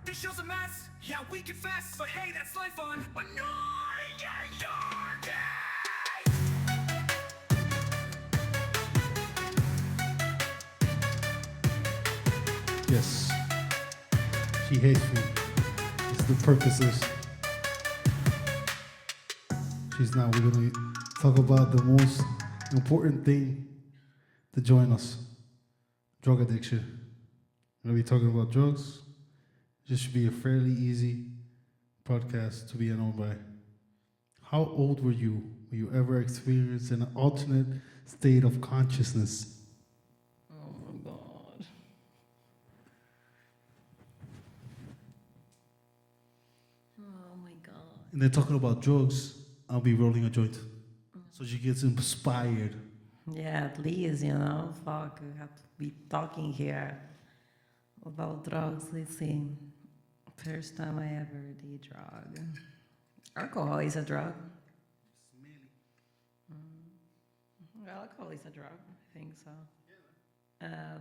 This show's a mess, yeah, we confess. But hey, that's life on Annoying and Dark. Yes, she hates me. It's the purposes. She's not. We're gonna talk about the most important thing to join us: drug addiction. We're gonna be talking about drugs. This should be a fairly easy podcast to be known by. How old were you when you ever experienced an alternate state of consciousness? Oh my god. Oh my god. And then talking about drugs, I'll be rolling a joint. So she gets inspired. Yeah, at least, fuck, we have to be talking here about drugs. Let's see. First time I ever did drug. Alcohol is a drug. Alcohol is a drug. I think so. I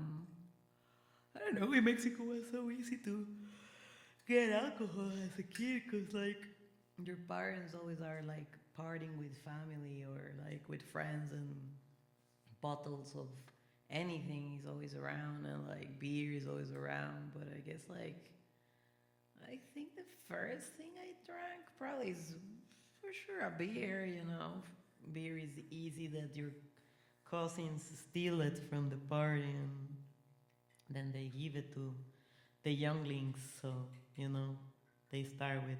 don't know. In Mexico, it was so easy to get alcohol as a kid because, like, your parents always are like partying with family or like with friends, and bottles of anything is always around, and like beer is always around. But I guess, like, I think the first thing I drank probably is for sure a beer. Beer is easy that your cousins steal it from the party and then they give it to the younglings. So, they start with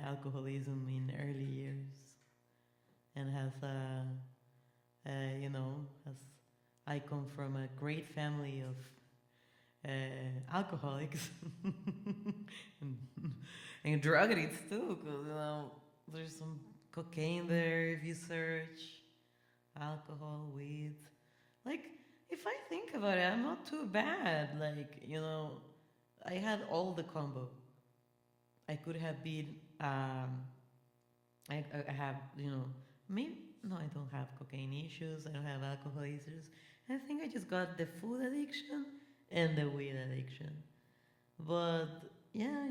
alcoholism in early years, and as I come from a great family of alcoholics and, and drug addicts too, because there's some cocaine there if you search alcohol, weed. Like, if I think about it, I'm not too bad. Like, I had all the combo. I could have been, I have, maybe, no, I don't have cocaine issues, I don't have alcohol issues. I think I just got the food addiction and the weed addiction. But, yeah,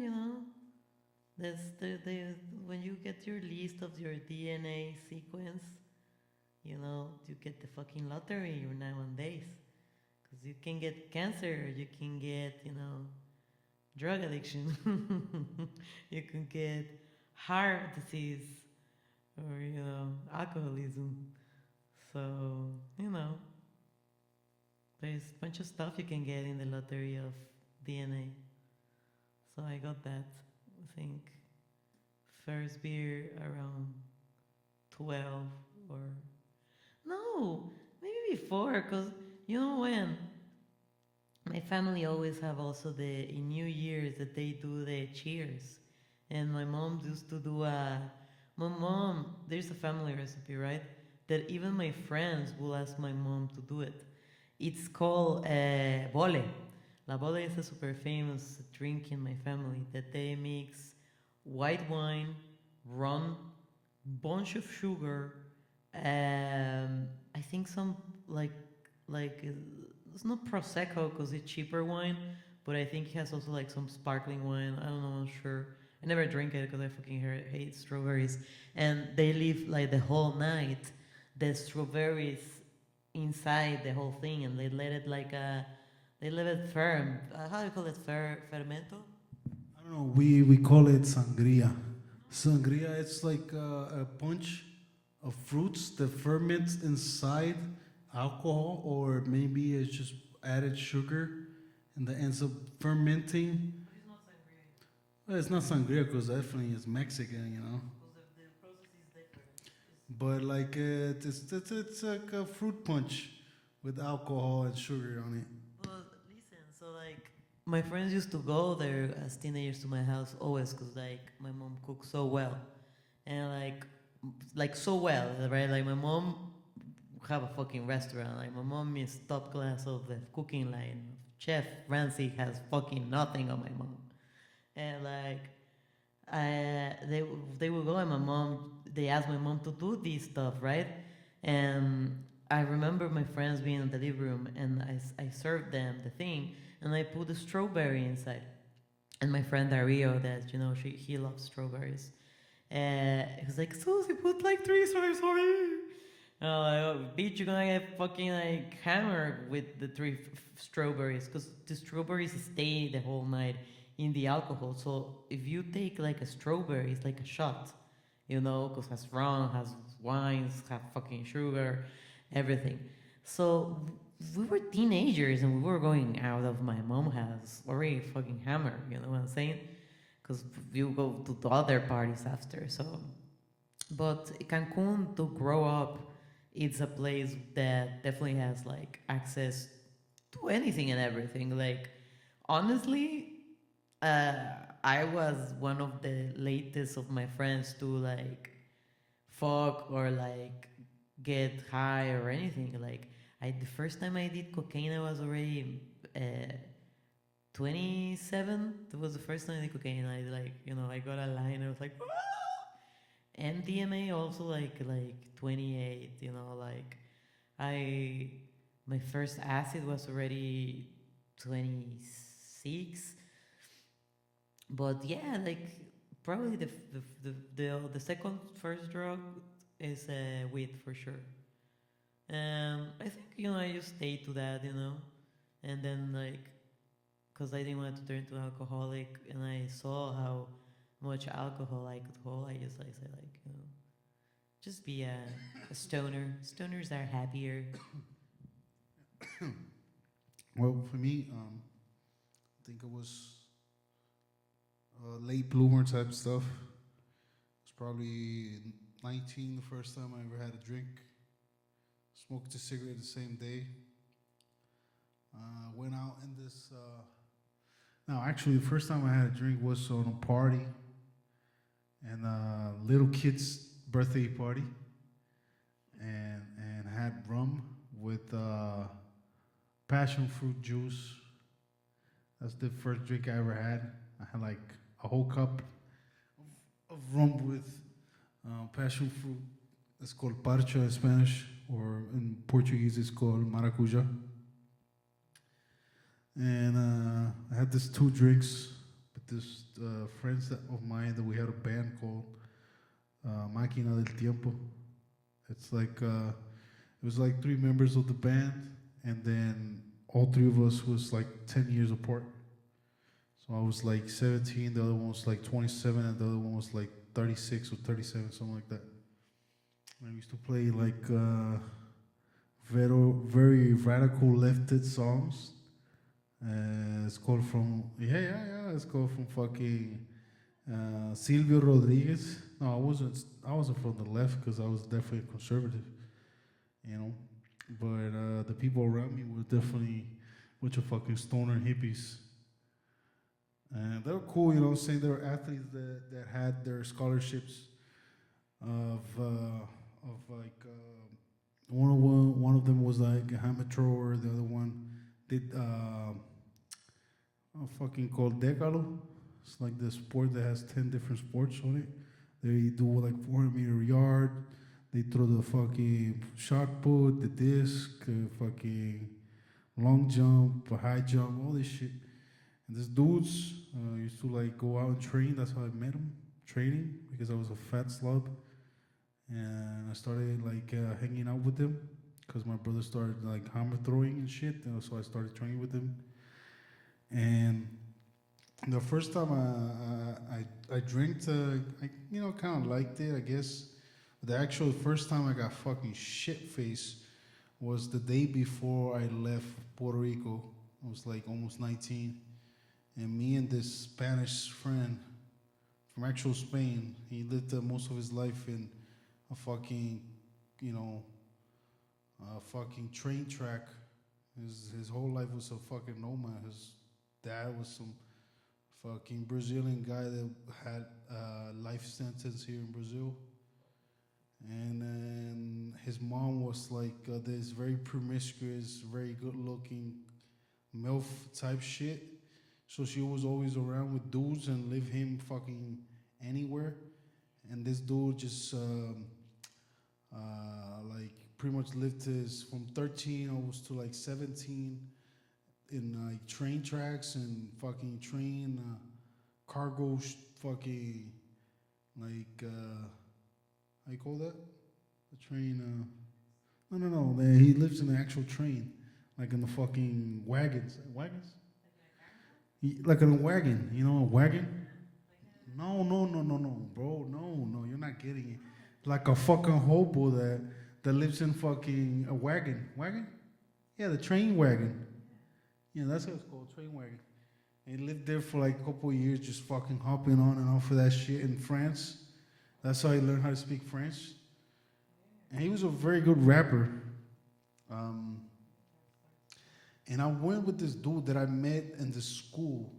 when you get your list of your DNA sequence, you get the fucking lottery nowadays. Because you can get cancer, you can get, drug addiction, you can get heart disease, or, alcoholism. So, there's a bunch of stuff you can get in the lottery of DNA. So I got that, I think, first beer around 12 or no, maybe before, because when my family always have also in New Year's that they do the cheers, and my mom used to do my mom, there's a family recipe, right? That even my friends will ask my mom to do it. It's called bole. La bole is a super famous drink in my family that they mix white wine, rum, bunch of sugar, I think some it's not prosecco because it's cheaper wine, but I think it has also like some sparkling wine. I don't know, I'm sure. I never drink it because I fucking hate strawberries. And they leave like the whole night the strawberries inside the whole thing, and they let it they let it firm. How do you call it? Fermento? I don't know. We call it sangria. Sangria. It's like a punch of fruits that ferment inside alcohol, or maybe it's just added sugar, and that ends up fermenting. But it's not sangria. Well, it's not sangria because definitely it's Mexican. Because the process is different. But like it's like a fruit punch with alcohol and sugar on it. Well, listen, so like my friends used to go there as teenagers to my house always because like my mom cooks so well, and like so well, right? Like my mom have a fucking restaurant. Like my mom is top class of the cooking line. Chef Ramsay has fucking nothing on my mom, and like they will go, and they asked my mom to do this stuff, right? And I remember my friends being in the living room, and I served them the thing, and I put the strawberry inside. And my friend Dario, that he loves strawberries. He was like, Susie, put like 3 strawberries for me. And I'm like, oh, bitch, you're gonna get fucking like hammered with the strawberries, because the strawberries stay the whole night in the alcohol. So if you take like a strawberry, it's like a shot, because has rum, has wines, have fucking sugar, everything. So we were teenagers and we were going out of my mom's house already fucking hammered, you know what I'm saying? Because you go to the other parties after. So, but Cancun, to grow up, it's a place that definitely has like access to anything and everything. Like, honestly, uh, I was one of the latest of my friends to like fuck or like get high or anything. Like, the first time I did cocaine, I was already 27. That was the first time I did cocaine. I like, I got a line. I was like, MDMA also like 28. Like I my first acid was already 26. But yeah, like probably the second first drug is weed for sure. I think I just stayed to that, and then like because I didn't want to turn into an alcoholic, and I saw how much alcohol I could hold. I said like just be a stoner. Stoners are happier. Well, for me, I think it was late bloomer type stuff. It was probably 19 the first time I ever had a drink. Smoked a cigarette the same day. Went out in this. No, actually, the first time I had a drink was on a party, and little kid's birthday party, and had rum with passion fruit juice. That's the first drink I ever had. I had like a whole cup of rum with passion fruit. It's called parcha in Spanish, or in Portuguese it's called maracuja. And I had these 2 drinks with this friends of mine that we had a band called Máquina del Tiempo. It's like it was like 3 members of the band, and then all 3 of us was like 10 years apart. So I was like 17, the other one was like 27, and the other one was like 36 or 37, something like that. And I used to play like very radical leftist songs. It's called from It's called from fucking Silvio Rodriguez. No, I wasn't from the left because I was definitely a conservative, you know. But the people around me were definitely a bunch of fucking stoner hippies. And they were cool, you know what I'm saying? They were athletes that had their scholarships of like one of them was like a amateur, the other one did fucking called Decalo. It's like the sport that has 10 different sports on it. They do like 400-meter yard. They throw the fucking shot put, the disc, fucking long jump, high jump, all this shit. And these dudes used to like go out and train. That's how I met them, training, because I was a fat slob. And I started like hanging out with them because my brother started like hammer throwing and shit. And so I started training with them. And the first time I drank, I kind of liked it, I guess. The actual first time I got fucking shit faced was the day before I left Puerto Rico. I was like almost 19. And me and this Spanish friend from actual Spain, he lived most of his life in a fucking, fucking train track. His whole life was a fucking nomad. His dad was some fucking Brazilian guy that had a life sentence here in Brazil. And then his mom was like this very promiscuous, very good looking MILF type shit. So she was always around with dudes and leave him fucking anywhere. And this dude just like pretty much lived from 13 almost to like 17 in like train tracks and fucking train cargo fucking, like, how you call that? The train, no, man, he lives in the actual train, like in the fucking wagons. Wagons? Like in a wagon, you know, a wagon? No, bro, no, you're not getting it. Like a fucking hobo that lives in fucking a wagon. Wagon? Yeah, the train wagon. Yeah, that's what it's called, train wagon. And he lived there for like a couple of years, just fucking hopping on and off of that shit in France. That's how he learned how to speak French. And he was a very good rapper. And I went with this dude that I met in the school.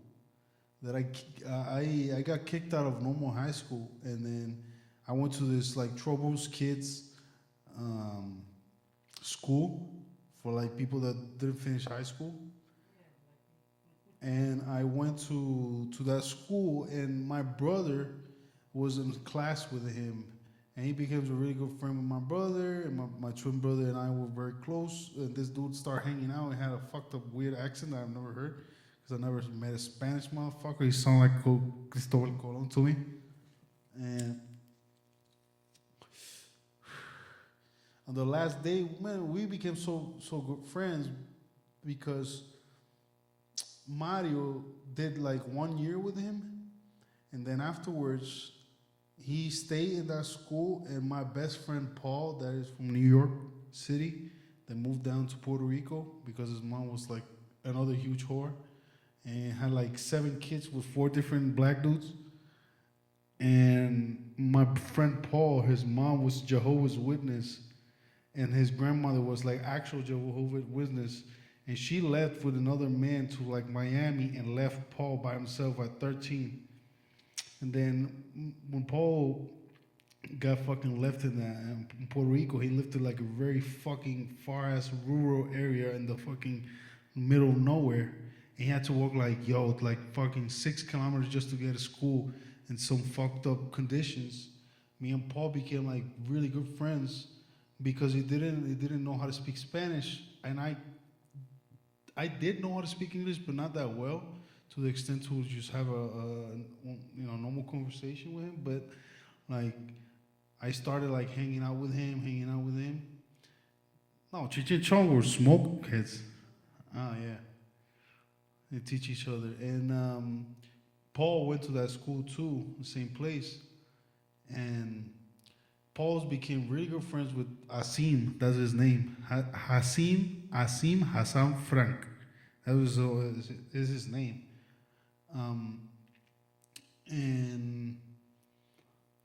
That I got kicked out of normal high school, and then I went to this like troubles kids school for like people that didn't finish high school. And I went to that school, and my brother was in class with him, and he became a really good friend with my brother, and my twin brother and I were very close. And this dude started hanging out and had a fucked up weird accent that I've never heard, because I never met a Spanish motherfucker. He sounded like Cristobal Colon to me. And on the last day, man, we became so good friends because Mario did like 1 year with him, and then afterwards he stayed in that school. And my best friend Paul, that is from New York City, that moved down to Puerto Rico because his mom was like another huge whore, and had like 7 kids with 4 different black dudes. And my friend Paul, his mom was Jehovah's Witness, and his grandmother was like actual Jehovah's Witness. And she left with another man to like Miami and left Paul by himself at 13. And then when Paul got fucking left in Puerto Rico, he lived in like a very fucking far ass rural area in the fucking middle of nowhere. And he had to walk like fucking 6 kilometers just to get to school in some fucked up conditions. Me and Paul became like really good friends because he didn't know how to speak Spanish, and I did know how to speak English, but not that well, to the extent to just have a normal conversation with him. But like, I started like hanging out with him. No, Cheech and Chong were smoke kids. Oh yeah, they teach each other. And Paul went to that school too, the same place, and Paul's became really good friends with Asim. That's his name. Asim Hassan Frank. That was is his name. And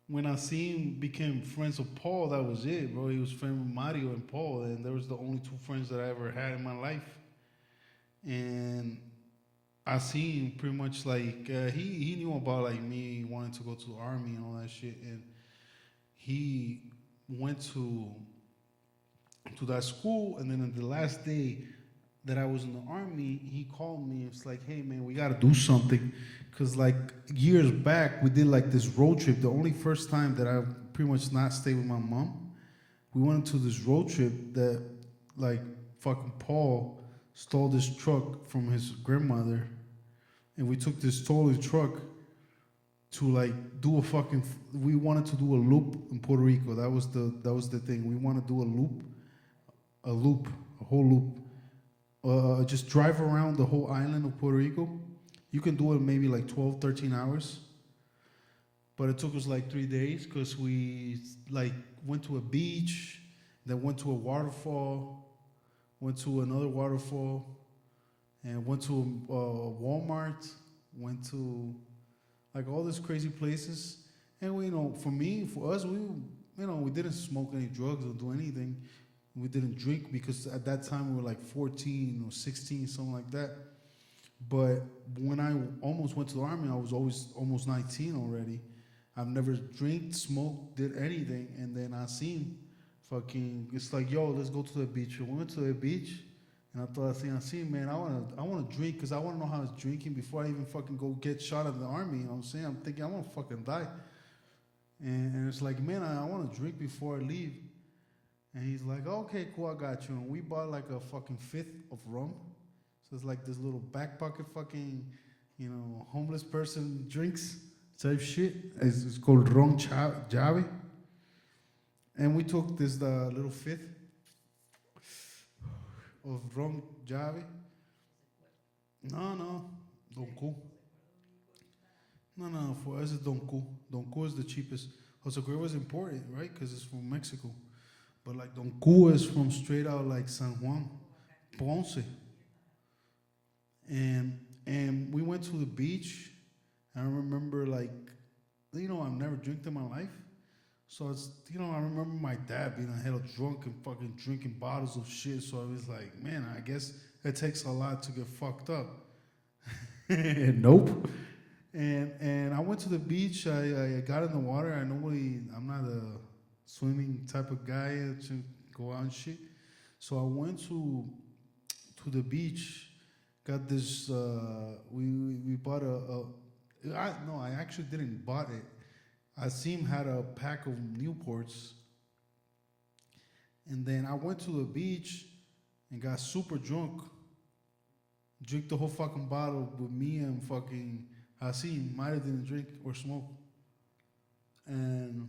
when Asim became friends with Paul, that was it, bro. He was friends with Mario and Paul, and there was the only 2 friends that I ever had in my life. And Asim pretty much like he knew about like me wanting to go to the army and all that shit, and he went to that school. And then on the last day that I was in the army, he called me. It's like, hey man, we gotta do something, because like years back we did like this road trip. The only first time that I pretty much not stayed with my mom, we went to this road trip that like fucking Paul stole this truck from his grandmother, and we took this stolen truck to like do we wanted to do a loop in Puerto Rico. That was the thing. We want to do a whole loop. Just drive around the whole island of Puerto Rico. You can do it in maybe like 12, 13 hours. But it took us like 3 days, because we like went to a beach, then went to a waterfall, went to another waterfall, and went to a Walmart, went to like all these crazy places. And we, for us, we didn't smoke any drugs or do anything. We didn't drink, because at that time we were like 14 or 16, something like that. But when I almost went to the army, I was always almost 19 already. I've never drank, smoked, did anything. And then I seen it's like, yo, let's go to the beach. And we went to the beach, and I thought, I seen, man, I want to drink, because I want to know how I was drinking before I even fucking go get shot in the army. You know what I'm saying? I'm thinking I want to fucking die. And it's like, man, I want to drink before I leave. And he's like, okay, cool, I got you. And we bought like a fucking 5th of rum. So it's like this little back pocket fucking homeless person drinks type shit. It's called ron jave. And we took this little fifth of ron jave. No, Donku. No, for us it's Donku. Donku is the cheapest. Jose Cuervo is important, right? Because it's from Mexico. But like Donku is from straight out like San Juan, Ponce. And we went to the beach. And I remember like, I've never drank in my life. So I remember my dad being a hell drunk and fucking drinking bottles of shit. So I was like, man, I guess it takes a lot to get fucked up. Nope. And I went to the beach. I got in the water. I'm not a swimming type of guy to go out and shit. So I went to the beach. Got this. We bought I actually didn't bought it. Asim had a pack of Newports. And then I went to the beach and got super drunk. Drink the whole fucking bottle with me and fucking Asim. Might didn't drink or smoke. And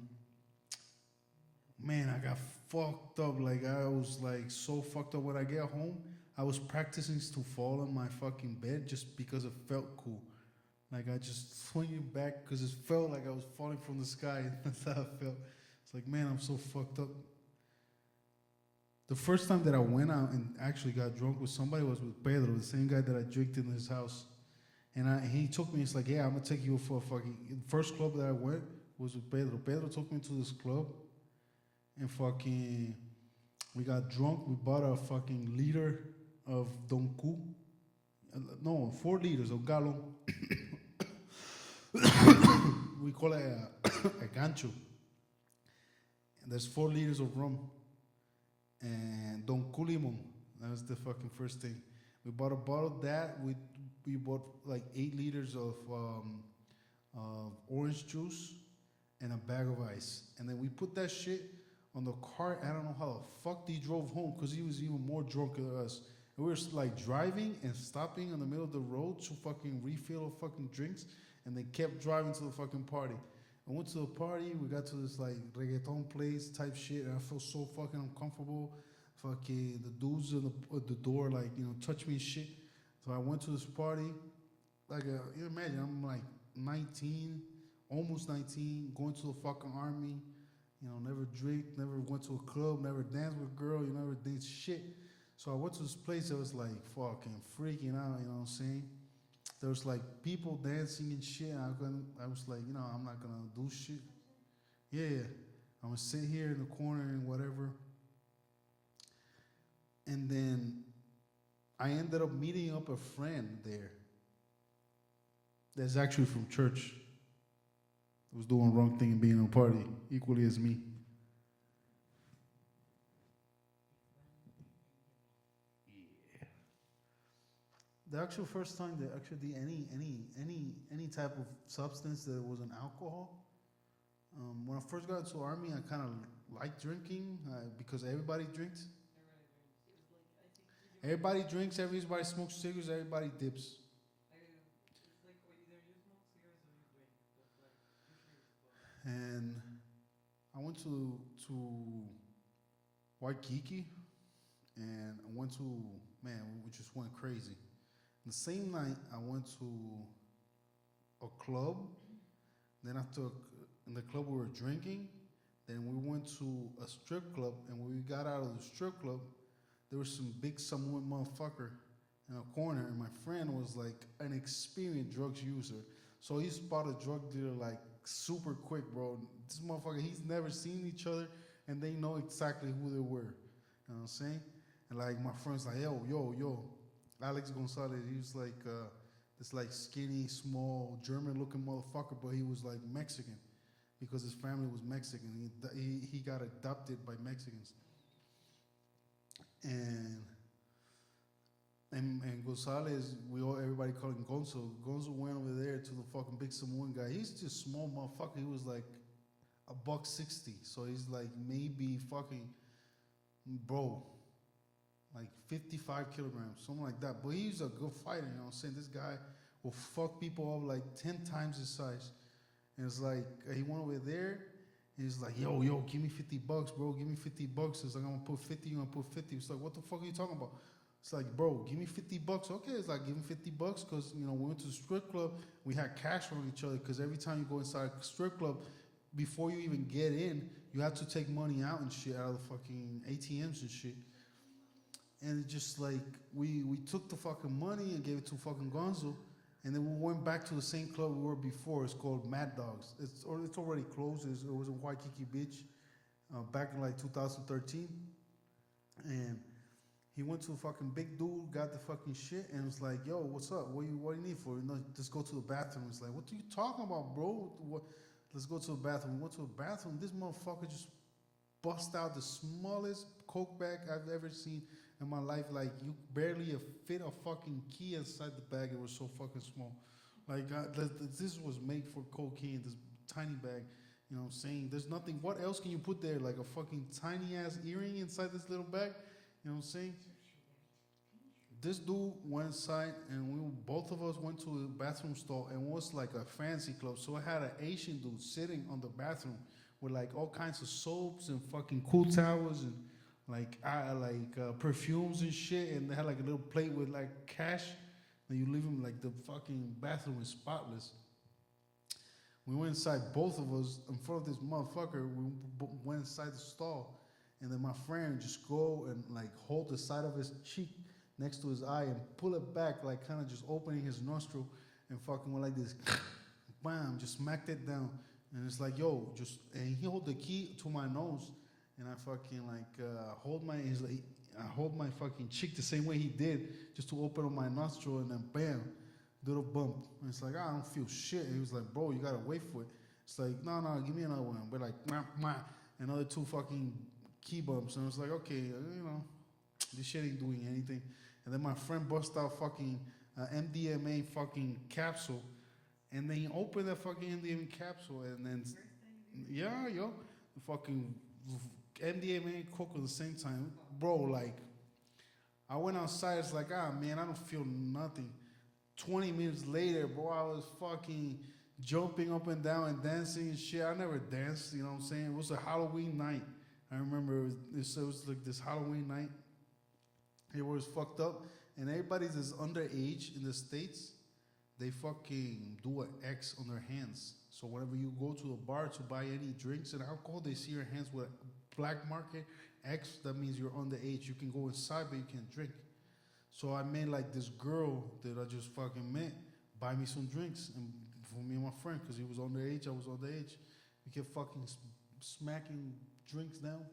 man, I got fucked up. Like I was like so fucked up. When I get home, I was practicing to fall on my fucking bed just because it felt cool. Like I just swing it back because it felt like I was falling from the sky. That's how it felt. It's like, man, I'm so fucked up. The first time that I went out and actually got drunk with somebody was with Pedro, the same guy that I drank in his house. And he took me, it's like, yeah, I'm going to take you for a fucking... The first club that I went was with Pedro. Pedro took me to this club and fucking... We got drunk. We bought a fucking liter of Donku. No, 4 liters of gallon. We call it a gancho. And there's 4 liters of rum. And Donku limon. That was the fucking first thing. We bought a bottle of that. We bought like 8 liters of orange juice and a bag of ice. And then we put that shit on the cart. I don't know how the fuck he drove home because he was even more drunk than us. And we were like driving and stopping in the middle of the road to fucking refill our fucking drinks. And they kept driving to the fucking party. I went to the party. We got to this like reggaeton place type shit. And I felt so fucking uncomfortable. Fucking the dudes at the door like, touch me and shit. So I went to this party. Like, you imagine, I'm like 19, almost 19, going to the fucking army. Never drink, never went to a club, never danced with a girl, never did shit. So I went to this place that was like fucking freaking out, you know what I'm saying? There was like people dancing and shit. And I was like, I'm not gonna do shit. Yeah. I'm gonna sit here in the corner and whatever. And then I ended up meeting up a friend there that's actually from church. Was doing the wrong thing and being in a party equally as me. Yeah. The actual first time that actually any type of substance that was an alcohol. When I first got into army, I kind of liked drinking because everybody drinks. Everybody drinks. Everybody smokes cigarettes. Everybody dips. And I went to Waikiki, and I went to, man, we just went crazy. The same night, I went to a club. Then in the club we were drinking. Then we went to a strip club, and when we got out of the strip club, there was some big Samoan motherfucker in a corner, and my friend was like an experienced drugs user. So he spotted a drug dealer like super quick, bro. This motherfucker, he's never seen each other, and they know exactly who they were. You know what I'm saying? And like my friend's like, yo, Alex Gonzalez. He was like this like skinny, small, German-looking motherfucker, but he was like Mexican because his family was Mexican. He got adopted by Mexicans. And Gonzalez, everybody called him Gonzo. Gonzo went over there to the fucking big Samoan guy. He's just a small motherfucker. He was like $160. So he's like maybe fucking, bro, like 55 kilograms, something like that. But he's a good fighter, you know what I'm saying? This guy will fuck people up like 10 times his size. And it's like, he went over there, and he's like, yo, give me $50, bro, give me $50. It's like, I'm gonna put 50, you're gonna put 50. It's like, what the fuck are you talking about? It's like, bro, give me $50. Okay, it's like, give him $50 because, you know, we went to the strip club, we had cash on each other because every time you go inside a strip club, before you even get in, you have to take money out and shit out of the fucking ATMs and shit. And it's just like, we took the fucking money and gave it to fucking Gonzo, and then we went back to the same club we were before. It's called Mad Dogs. It's already closed. It was in Waikiki Beach back in like 2013. And he went to a fucking big dude, got the fucking shit, and was like, yo, what's up? What do you need for it? No, just go to the bathroom. It's like, what are you talking about, bro? Let's go to the bathroom. We went to the bathroom. This motherfucker just bust out the smallest coke bag I've ever seen in my life. Like, you barely fit a fucking key inside the bag. It was so fucking small. Like, this was made for cocaine, this tiny bag. You know what I'm saying? There's nothing. What else can you put there? Like a fucking tiny ass earring inside this little bag? You know what I'm saying? This dude went inside, and both of us went to the bathroom stall, and it was like a fancy club. So I had an Asian dude sitting on the bathroom with like all kinds of soaps and fucking cool towels and like perfumes and shit, and they had like a little plate with like cash. And you leave him like the fucking bathroom is spotless. We went inside, both of us, in front of this motherfucker. We went inside the stall, and then my friend just go and like hold the side of his cheek next to his eye and pull it back, like kind of just opening his nostril, and fucking went like this, bam, just smacked it down. And it's like, yo, and he hold the key to my nose, and I fucking like hold my fucking cheek the same way he did, just to open up my nostril, and then bam, little bump. And it's like, I don't feel shit. And he was like, bro, you gotta wait for it. It's like, no, give me another one. We're like, another 2 fucking key bumps. And I was like, okay, you know, this shit ain't doing anything. And then my friend bust out fucking MDMA fucking capsule, and then he opened that fucking MDMA capsule, and then the fucking MDMA and coke at the same time, bro. Like, I went outside. It's like, man, I don't feel nothing. 20 minutes later, bro, I was fucking jumping up and down and dancing and shit. I never danced, you know what I'm saying? It was a Halloween night. I remember it was like this Halloween night. It was fucked up, and everybody that's underage in the States, they fucking do an X on their hands. So whenever you go to a bar to buy any drinks and alcohol, they see your hands with a black market X. That means you're underage. You can go inside, but you can't drink. So I made like this girl that I just fucking met buy me some drinks, and for me and my friend, because he was underage, I was underage. We kept fucking smacking drinks down,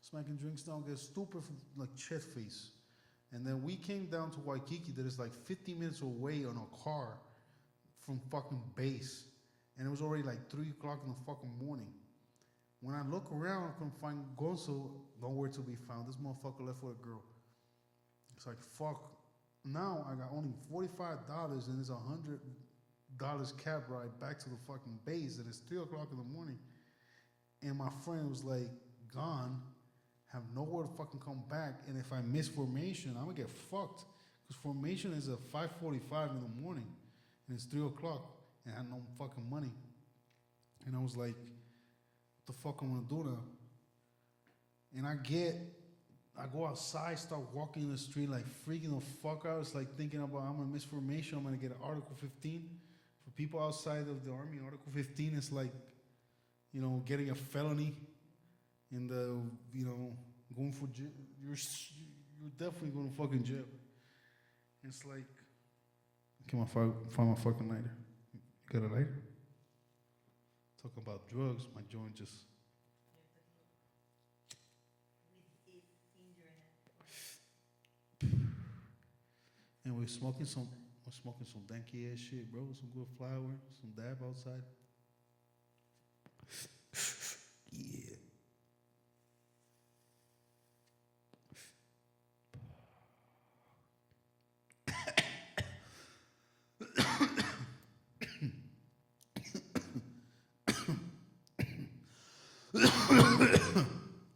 smacking drinks down, get stupid from like chest face. And then we came down to Waikiki, that is like 50 minutes away on a car from fucking base. And it was already like 3 o'clock in the fucking morning. When I look around, I couldn't find Gonzo, nowhere to be found. This motherfucker left with a girl. It's like, fuck. Now I got only $45 and it's $100 cab ride back to the fucking base, and it's 3 o'clock in the morning. And my friend was like, gone, have nowhere to fucking come back, and if I miss formation, I'm gonna get fucked. Because formation is at 5:45 in the morning, and it's 3 o'clock, and I had no fucking money. And I was like, what the fuck I'm gonna do now? And I go outside, start walking in the street, like freaking the fuck out. It's like thinking about, I'm gonna miss formation, I'm gonna get an Article 15. For people outside of the Army, Article 15 is like, you know, getting a felony in the, you know, going for jail. You're definitely going to fucking jail. It's like, can I find my fucking lighter? You got a lighter? Talking about drugs, my joint just. And we're smoking some danky ass shit, bro. Some good flower, some dab outside. Yeah.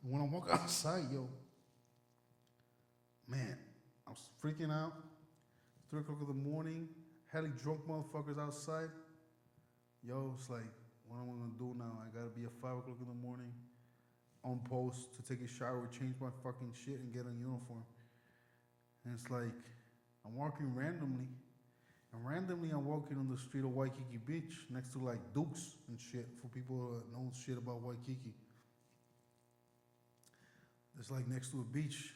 When I walk outside, yo, man, I was freaking out. 3 o'clock in the morning, hella drunk motherfuckers outside. Yo, it's like, what am I gonna do now? I gotta be at 5 o'clock in the morning on post to take a shower, change my fucking shit, and get a uniform. And it's like, I'm walking randomly. And randomly, I'm walking on the street of Waikiki Beach next to like Dukes and shit for people that know shit about Waikiki. It's like next to a beach.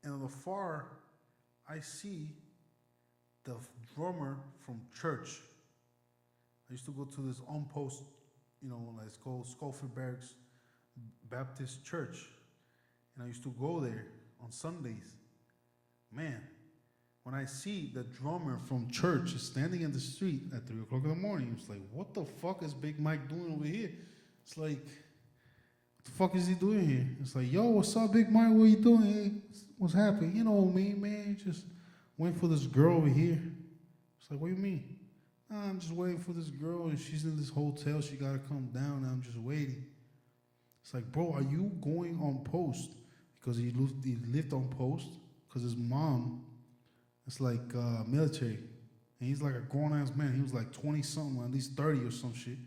And on the far, I see the drummer from church. I used to go to this on post, like it's called Schofield Barracks Baptist Church. And I used to go there on Sundays. Man, when I see the drummer from church standing in the street at 3 o'clock in the morning, it's like, what the fuck is Big Mike doing over here? It's like, what the fuck is he doing here? It's like, yo, what's up, Big Mike? What you doing? Hey, what's happening? You know me, man. Just waiting for this girl over here. It's like, what do you mean? Nah, I'm just waiting for this girl, and she's in this hotel. She got to come down, and I'm just waiting. It's like, bro, are you going on post? Because he lived on post because his mom is like military. And he's like a grown-ass man. He was like 20-something, at least 30 or some shit.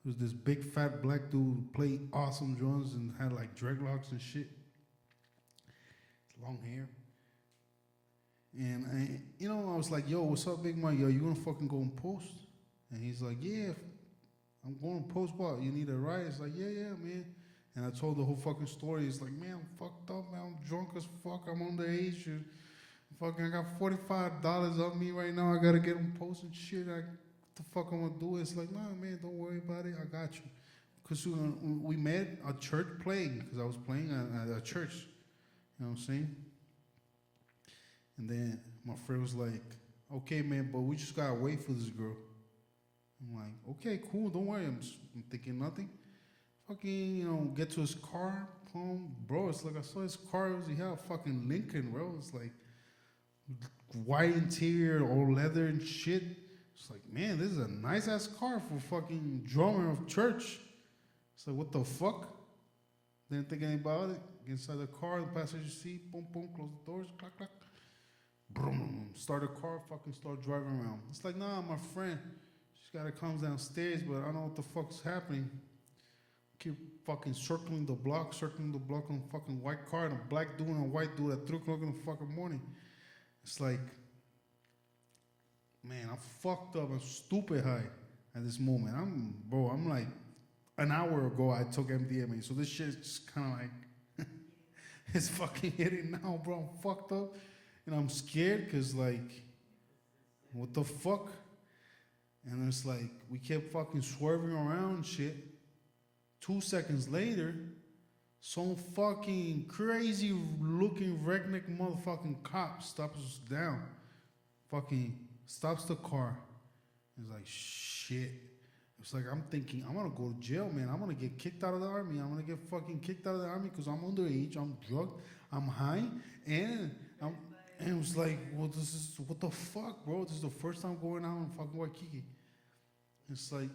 He was this big, fat black dude who played awesome drums and had like dreadlocks and shit. Long hair. And I was like, yo, what's up, Big Mike? Yo, you gonna fucking go and post? And he's like, yeah, I'm going to post what? You need a ride? It's like, yeah, man. And I told the whole fucking story. He's like, man, I'm fucked up, man. I'm drunk as fuck. I'm underage. I got $45 on me right now. I gotta get him posted shit. What the fuck I'm gonna do? It's like, nah, man, don't worry about it. I got you. Because we met at church playing, because I was playing at a church. You know what I'm saying? And then my friend was like, okay, man, but we just gotta wait for this girl. I'm like, okay, cool, don't worry. I'm thinking nothing. Fucking, get to his car. Bro, it's like I saw his car. He had a fucking Lincoln, bro. It's like white interior, all leather and shit. It's like, man, this is a nice ass car for fucking drummer of church. It's like, what the fuck? Didn't think anything about it. Get inside the car, the passenger seat, boom, boom, close the doors, clack, clack. Boom, start the car, fucking start driving around. It's like, nah, my friend. She's gotta come downstairs, but I don't know what the fuck's happening. Keep fucking circling the block on a fucking white car, and a black dude and a white dude at 3 o'clock in the fucking morning. It's like, man, I'm fucked up. I'm stupid high at this moment. I'm like, an hour ago I took MDMA, so this shit's just kind of like, it's fucking hitting now, bro. I'm fucked up, and I'm scared because, like, what the fuck? And it's like, we kept fucking swerving around and shit. 2 seconds later, some fucking crazy looking redneck motherfucking cop stops us down. Fucking stops the car. It's like, shit. It's like, I'm thinking, I'm gonna go to jail, man. I'm gonna get kicked out of the army. I'm gonna get fucking kicked out of the army because I'm underage, I'm drugged, I'm high, and it was like, well, this is, what the fuck, bro? This is the first time going out in fucking Waikiki. It's like,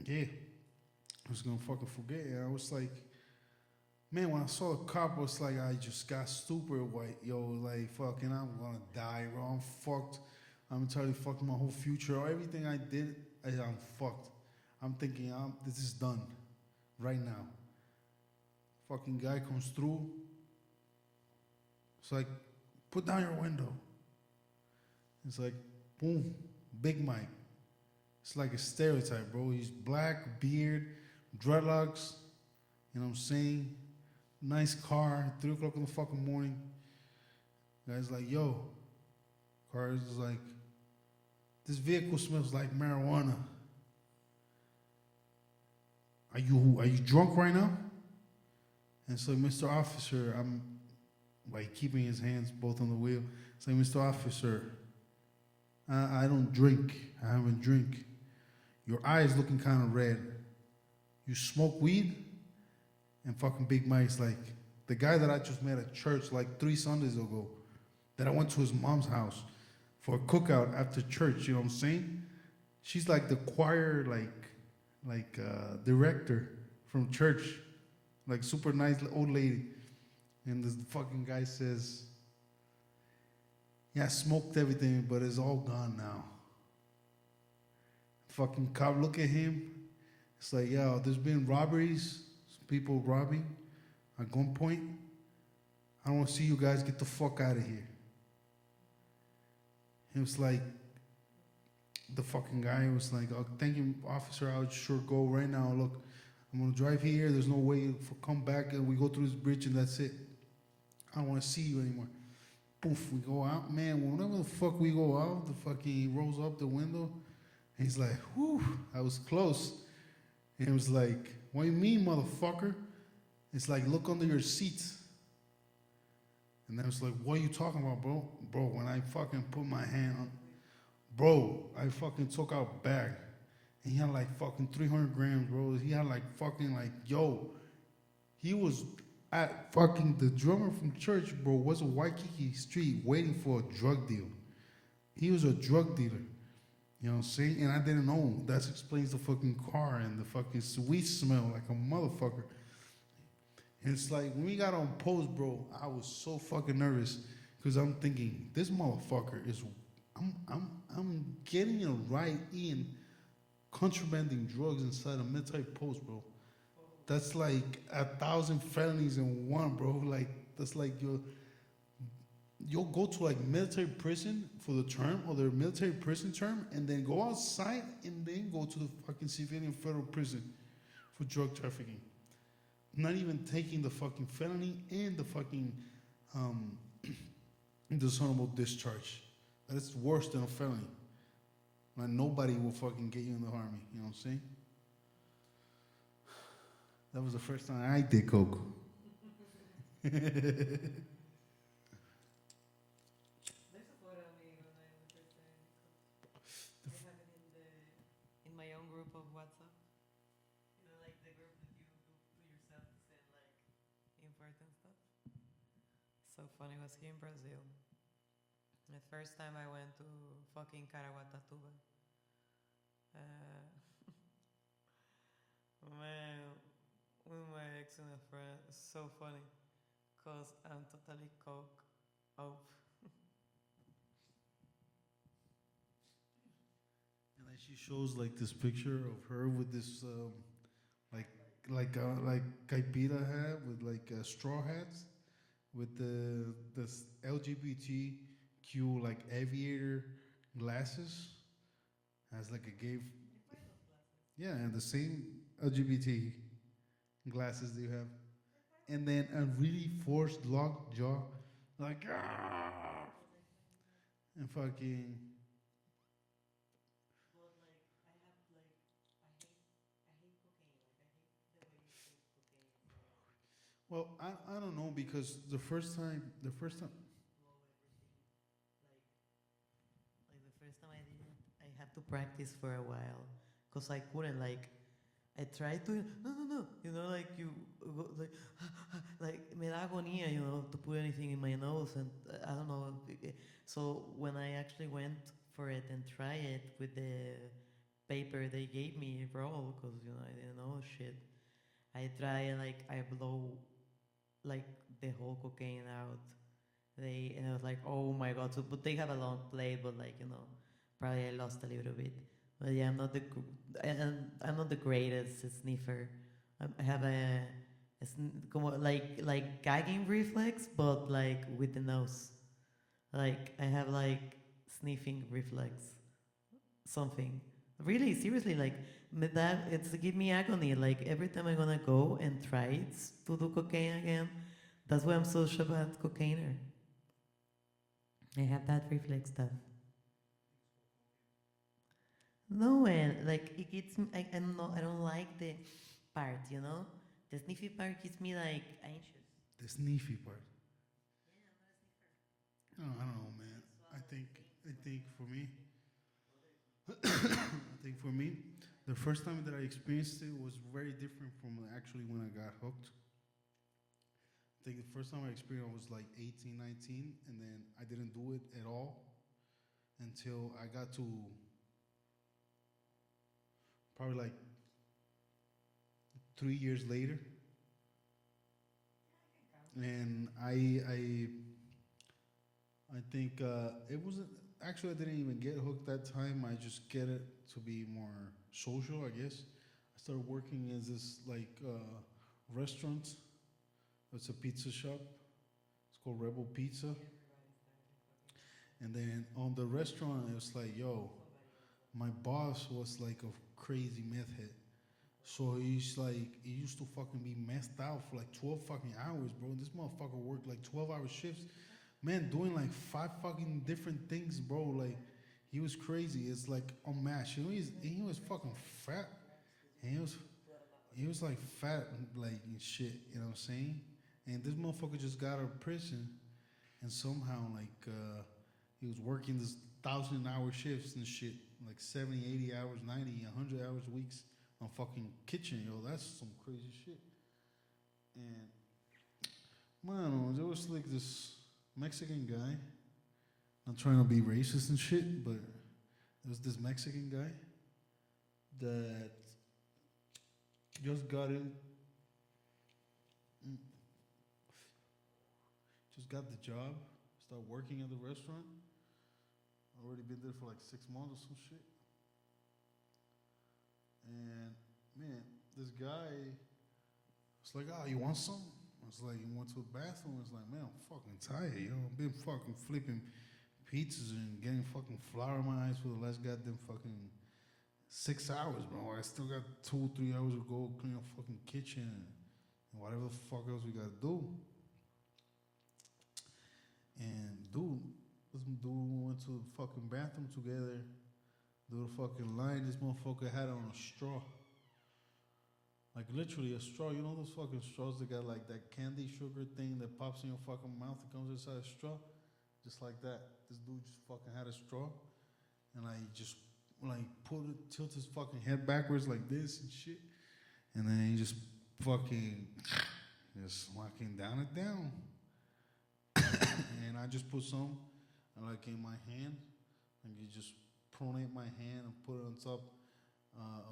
yeah. I was gonna fucking forget. And I was like, man, when I saw the cop, I was like, I just got stupid white. Yo, like, fucking, I'm gonna die, bro. I'm fucked. I'm entirely fucked my whole future. Everything I did, I'm fucked. I'm thinking, this is done right now. Fucking guy comes through. It's like, put down your window. It's like, boom, Big Mike. It's like a stereotype, bro. He's black, beard, dreadlocks, you know what I'm saying? Nice car, 3 o'clock in the fucking morning. Guy's like, yo. Car is like, this vehicle smells like marijuana. Are you drunk right now? And so, Mr. Officer, I'm like keeping his hands both on the wheel. It's like, Mr. Officer, I don't drink. I haven't drink. Your eyes looking kind of red. You smoke weed? And fucking Big Mike's like, the guy that I just met at church like 3 Sundays ago, that I went to his mom's house for a cookout after church, you know what I'm saying? She's like the choir, director from church, like super nice old lady. And this fucking guy says, Yeah, I smoked everything, but it's all gone now. Fucking cop look at him. It's like, yo, there's been robberies, people robbing at gunpoint. I don't want to see you guys, get the fuck out of here. He was like, the fucking guy was like, oh, thank you, officer, I'll sure go right now. Look, I'm gonna drive here. There's no way for come back and we go through this bridge and that's it. I don't want to see you anymore. Poof, we go out, man. Whenever the fuck we go out, the fucking he rolls up the window. And he's like, whew, I was close. And he was like, what do you mean, motherfucker? It's like, look under your seats. And I was like, what are you talking about, bro? Bro, when I fucking put my hand on, bro, I fucking took out a bag. And he had like fucking 300 grams, bro. He had like fucking like, yo, he was at fucking the drummer from church, bro, was a Waikiki Street waiting for a drug deal. He was a drug dealer. You know what I'm saying? And I didn't know. That explains the fucking car and the fucking sweet smell like a motherfucker. And it's like, when we got on post, bro, I was so fucking nervous because I'm thinking, this motherfucker is, I'm getting a right in contrabanding drugs inside a military post, bro. That's like 1,000 felonies in one, bro. Like, that's like you'll go to like military prison for the term or their military prison term and then go outside and then go to the fucking civilian federal prison for drug trafficking. Not even taking the fucking felony and the fucking dishonorable discharge. That is worse than a felony. Like, nobody will fucking get you in the army. You know what I'm saying? That was the first time I did coke. There's a photo of me when I was first time. I have it in my own group of WhatsApp. You know, like the group that you do yourself to send like important stuff. So funny. I was here in Brazil. The first time I went to fucking Caraguatatuba. Man, with my ex and a friend, it's so funny. Cause I'm totally coke off. And then she shows like this picture of her with this like caipira hat with like straw hats with this LGBTQ like aviator glasses as like a gay yeah, and the same LGBT glasses that you have, and then a really forced locked jaw, like ah, and fucking. But like I have like I hate cocaine. Like I hate the way you take cocaine. Well, I don't know because the first time Blow everything. Like the first time I did it, I had to practice for a while, cause I couldn't like. I tried to no, you know, like you go, like me da agonía, you know, to put anything in my nose, and I don't know. So when I actually went for it and try it with the paper they gave me roll, cause you know I didn't know shit. I try like I blow like the whole cocaine out. They and I was like, oh my god. So but they have a long play, but like you know, probably I lost a little bit. But yeah, I'm not the greatest sniffer. I have como like gagging reflex, but like with the nose. Like I have like sniffing reflex, something. Really, seriously, like that it's give me agony. Like every time I'm gonna go and try it to do cocaine again, that's why I'm such a bad cocainer. I have that reflex stuff. No, and like it gets me. I don't like the part, you know. The sniffy part gets me like anxious. the sniffy part. I don't know, man. I think for me, I think for me, the first time that I experienced it was very different from actually when I got hooked. I think the first time I experienced it was like 18, 19, and then I didn't do it at all until I got to probably like 3 years later, and I think it wasn't actually. I didn't even get hooked that time. I just get it to be more social, I guess. I started working as this like restaurant. It's a pizza shop. It's called Rebel Pizza. And then on the restaurant, it was like, yo, my boss was like a crazy meth head. So he's like, he used to fucking be messed out for like 12 fucking hours, bro. This motherfucker worked like 12-hour shifts. Man, doing like 5 fucking different things, bro. Like, he was crazy. It's like unmatched. You know, he was fucking fat. And he was like fat and like and shit, you know what I'm saying? And this motherfucker just got out of prison and somehow like he was working this 1,000-hour shifts and shit, like 70, 80 hours, 90, 100 hours weeks on fucking kitchen, yo. That's some crazy shit. And man, there was like this Mexican guy. Not trying to be racist and shit, but there was this Mexican guy that just got in, just got the job, started working at the restaurant. Already been there for like 6 months or some shit. And man, this guy was like, "Oh, you want some?" I was like, "You went to the bathroom?" I was like, "Man, I'm fucking tired, yo. I've been fucking flipping pizzas and getting fucking flour in my eyes for the last goddamn fucking 6 hours, bro. I still got 2, 3 hours to go clean up fucking kitchen and whatever the fuck else we gotta do." And this dude went to the fucking bathroom together, do the fucking line. This motherfucker had it on a straw. Like literally a straw. You know those fucking straws that got like that candy sugar thing that pops in your fucking mouth that comes inside a straw? Just like that. This dude just fucking had a straw and like just like tilt his fucking head backwards like this and shit. And then he just fucking just fucking down it down. And I just put some like in my hand, and you just pronate my hand and put it on top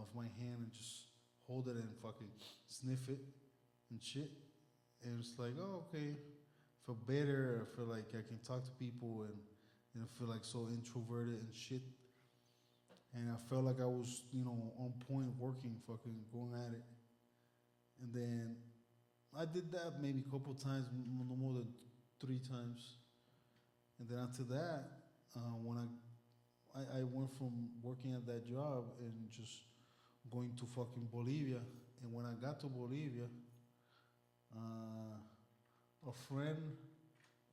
of my hand and just hold it and fucking sniff it and shit. And it's like, oh, okay, I feel better. I feel like I can talk to people and I feel like so introverted and shit. And I felt like I was, on point working, fucking going at it. And then I did that maybe a couple times, no more than 3 times. And then after that, when I went from working at that job and just going to fucking Bolivia. And when I got to Bolivia, a friend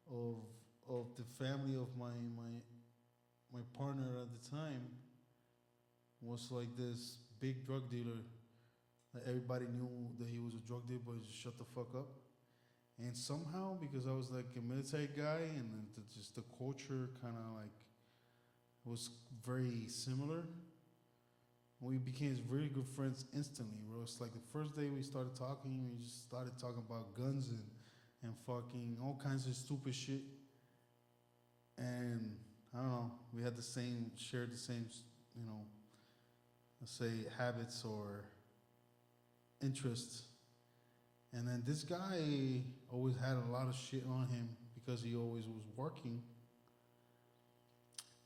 of the family of my partner at the time was like this big drug dealer. Like everybody knew that he was a drug dealer, but he just shut the fuck up. And somehow, because I was like a military guy, and just the culture kind of like was very similar, we became very good friends instantly, bro. It's like the first day we started talking, we just started talking about guns and fucking all kinds of stupid shit. And I don't know, we had shared the same, let's say habits or interests. And then this guy always had a lot of shit on him because he always was working.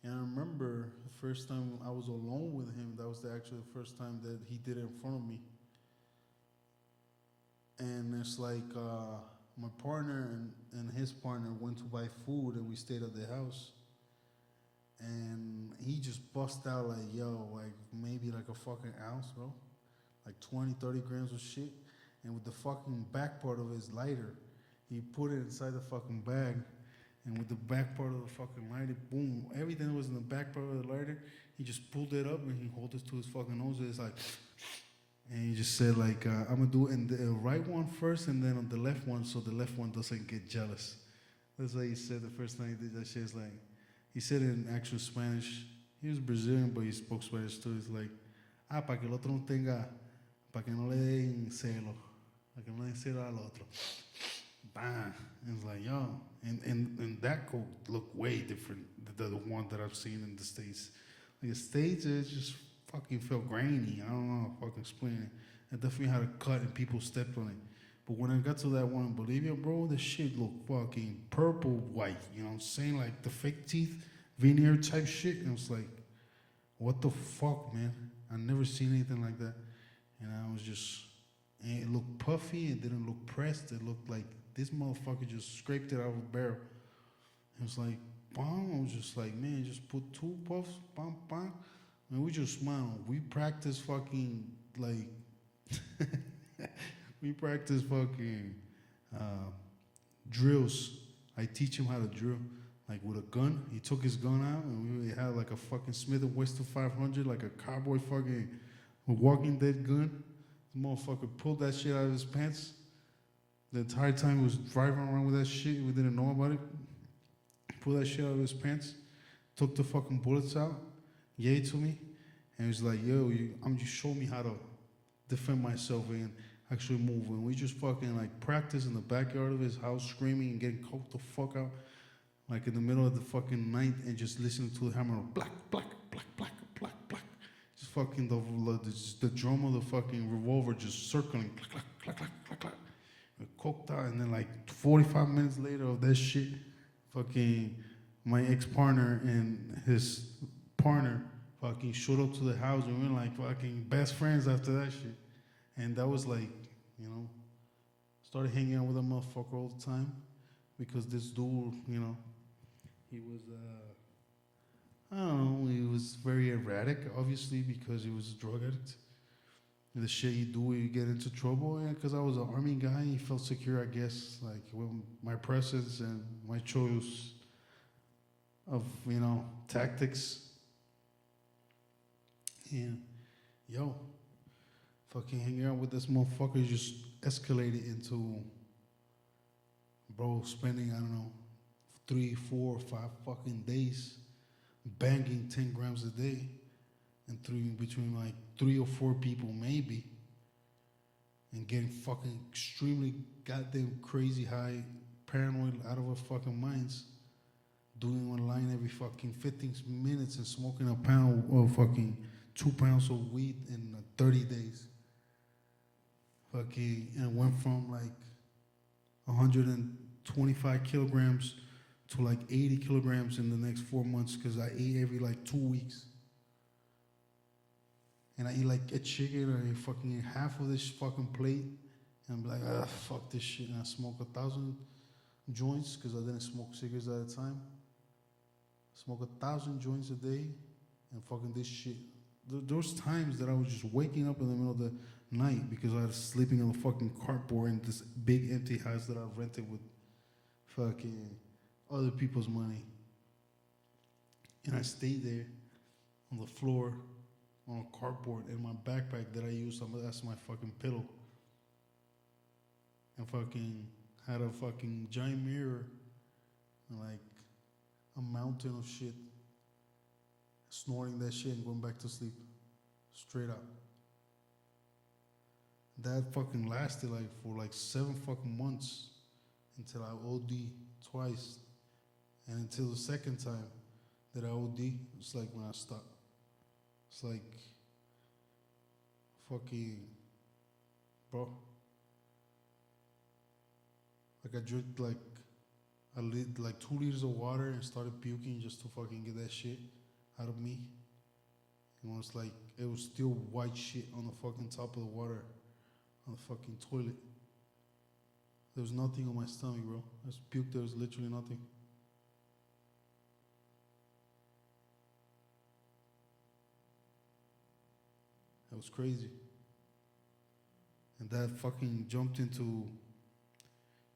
And I remember the first time I was alone with him, that was actually the first time that he did it in front of me. And it's like my partner and his partner went to buy food and we stayed at the house. And he just bust out like, yo, like maybe like a fucking ounce, bro. Like 20, 30 grams of shit. And with the fucking back part of his lighter, he put it inside the fucking bag. And with the back part of the fucking lighter, boom, everything that was in the back part of the lighter, he just pulled it up and he held it to his fucking nose. It's like, and he just said like, I'm gonna do it in the right one first and then on the left one so the left one doesn't get jealous. That's what he said the first time he did that shit. It's like, he said it in actual Spanish. He was Brazilian, but he spoke Spanish too. It's like, para que el otro no tenga, para que no le den celo. Para que no le den celo al otro. Bam. And it's like, yo. And that could look way different than the one that I've seen in the States. Like the States, it just fucking felt grainy. I don't know how to fucking explain it. It definitely had a cut and people stepped on it. But when I got to that one in Bolivia, bro, the shit looked fucking purple white. You know what I'm saying? Like the fake teeth, veneer type shit. And it was like, what the fuck, man? I never seen anything like that. And I was just, and it looked puffy. It didn't look pressed. It looked like this motherfucker just scraped it out of a barrel. It was like, bam. I was just like, man, just put 2 puffs, bam, bam. And we just smile. We practice fucking, like, we practice fucking drills. I teach him how to drill. Like with a gun. He took his gun out and we had like a fucking Smith & Wesson 500, like a cowboy fucking Walking Dead gun. The motherfucker pulled that shit out of his pants. The entire time he was driving around with that shit, we didn't know about it. Pulled that shit out of his pants, took the fucking bullets out, gave it to me, and he was like, yo, I'm just showing me how to defend myself and actually move. And we just fucking like practice in the backyard of his house, screaming and getting coked the fuck out, like in the middle of the fucking night, and just listening to the hammer, black, black, black, black, black, black. Just fucking the drum of the fucking revolver just circling, clack, clack, clack, clack, clack, clack. We coked out, and then like 45 minutes later of that shit, fucking my ex-partner and his partner fucking showed up to the house, and we were like fucking best friends after that shit. And that was like, you know, started hanging out with that motherfucker all the time because this dude, you know, he was, I don't know, he was very erratic, obviously, because he was a drug addict. And the shit you do, you get into trouble. And because I was an army guy, he felt secure, I guess, like with my presence and my choice of, you know, tactics. And yo, fucking hanging out with this motherfucker just escalated into, bro, spending, I don't know, 3, 4, 5 fucking days banging 10 grams a day and between like 3 or 4 people maybe, and getting fucking extremely goddamn crazy high, paranoid out of our fucking minds, doing one line every fucking 15 minutes and smoking a pound or fucking 2 pounds of weed in 30 days. Fucking, and it went from like 125 kilograms to like 80 kilograms in the next 4 months because I ate every like 2 weeks. And I eat like a chicken or I fucking eat half of this fucking plate. And I'm like, ah, fuck this shit. And I smoke 1,000 joints because I didn't smoke cigarettes at the time. Smoke 1,000 joints a day and fucking this shit. There was times that I was just waking up in the middle of the night because I was sleeping on the fucking cardboard in this big empty house that I rented with fucking other people's money. And I stayed there on the floor on a cardboard in my backpack that I used as my fucking pillow. And fucking had a fucking giant mirror and like a mountain of shit. Snoring that shit and going back to sleep. Straight up. That fucking lasted like for like 7 fucking months until I OD twice. And until the second time that I OD, it's like when I stopped. It's like fucking, bro. Like I drank like 2 liters of water and started puking just to fucking get that shit out of me. And it was still white shit on the fucking top of the water, on the fucking toilet. There was nothing on my stomach, bro. I just puked, there was literally nothing. That was crazy. And that fucking jumped into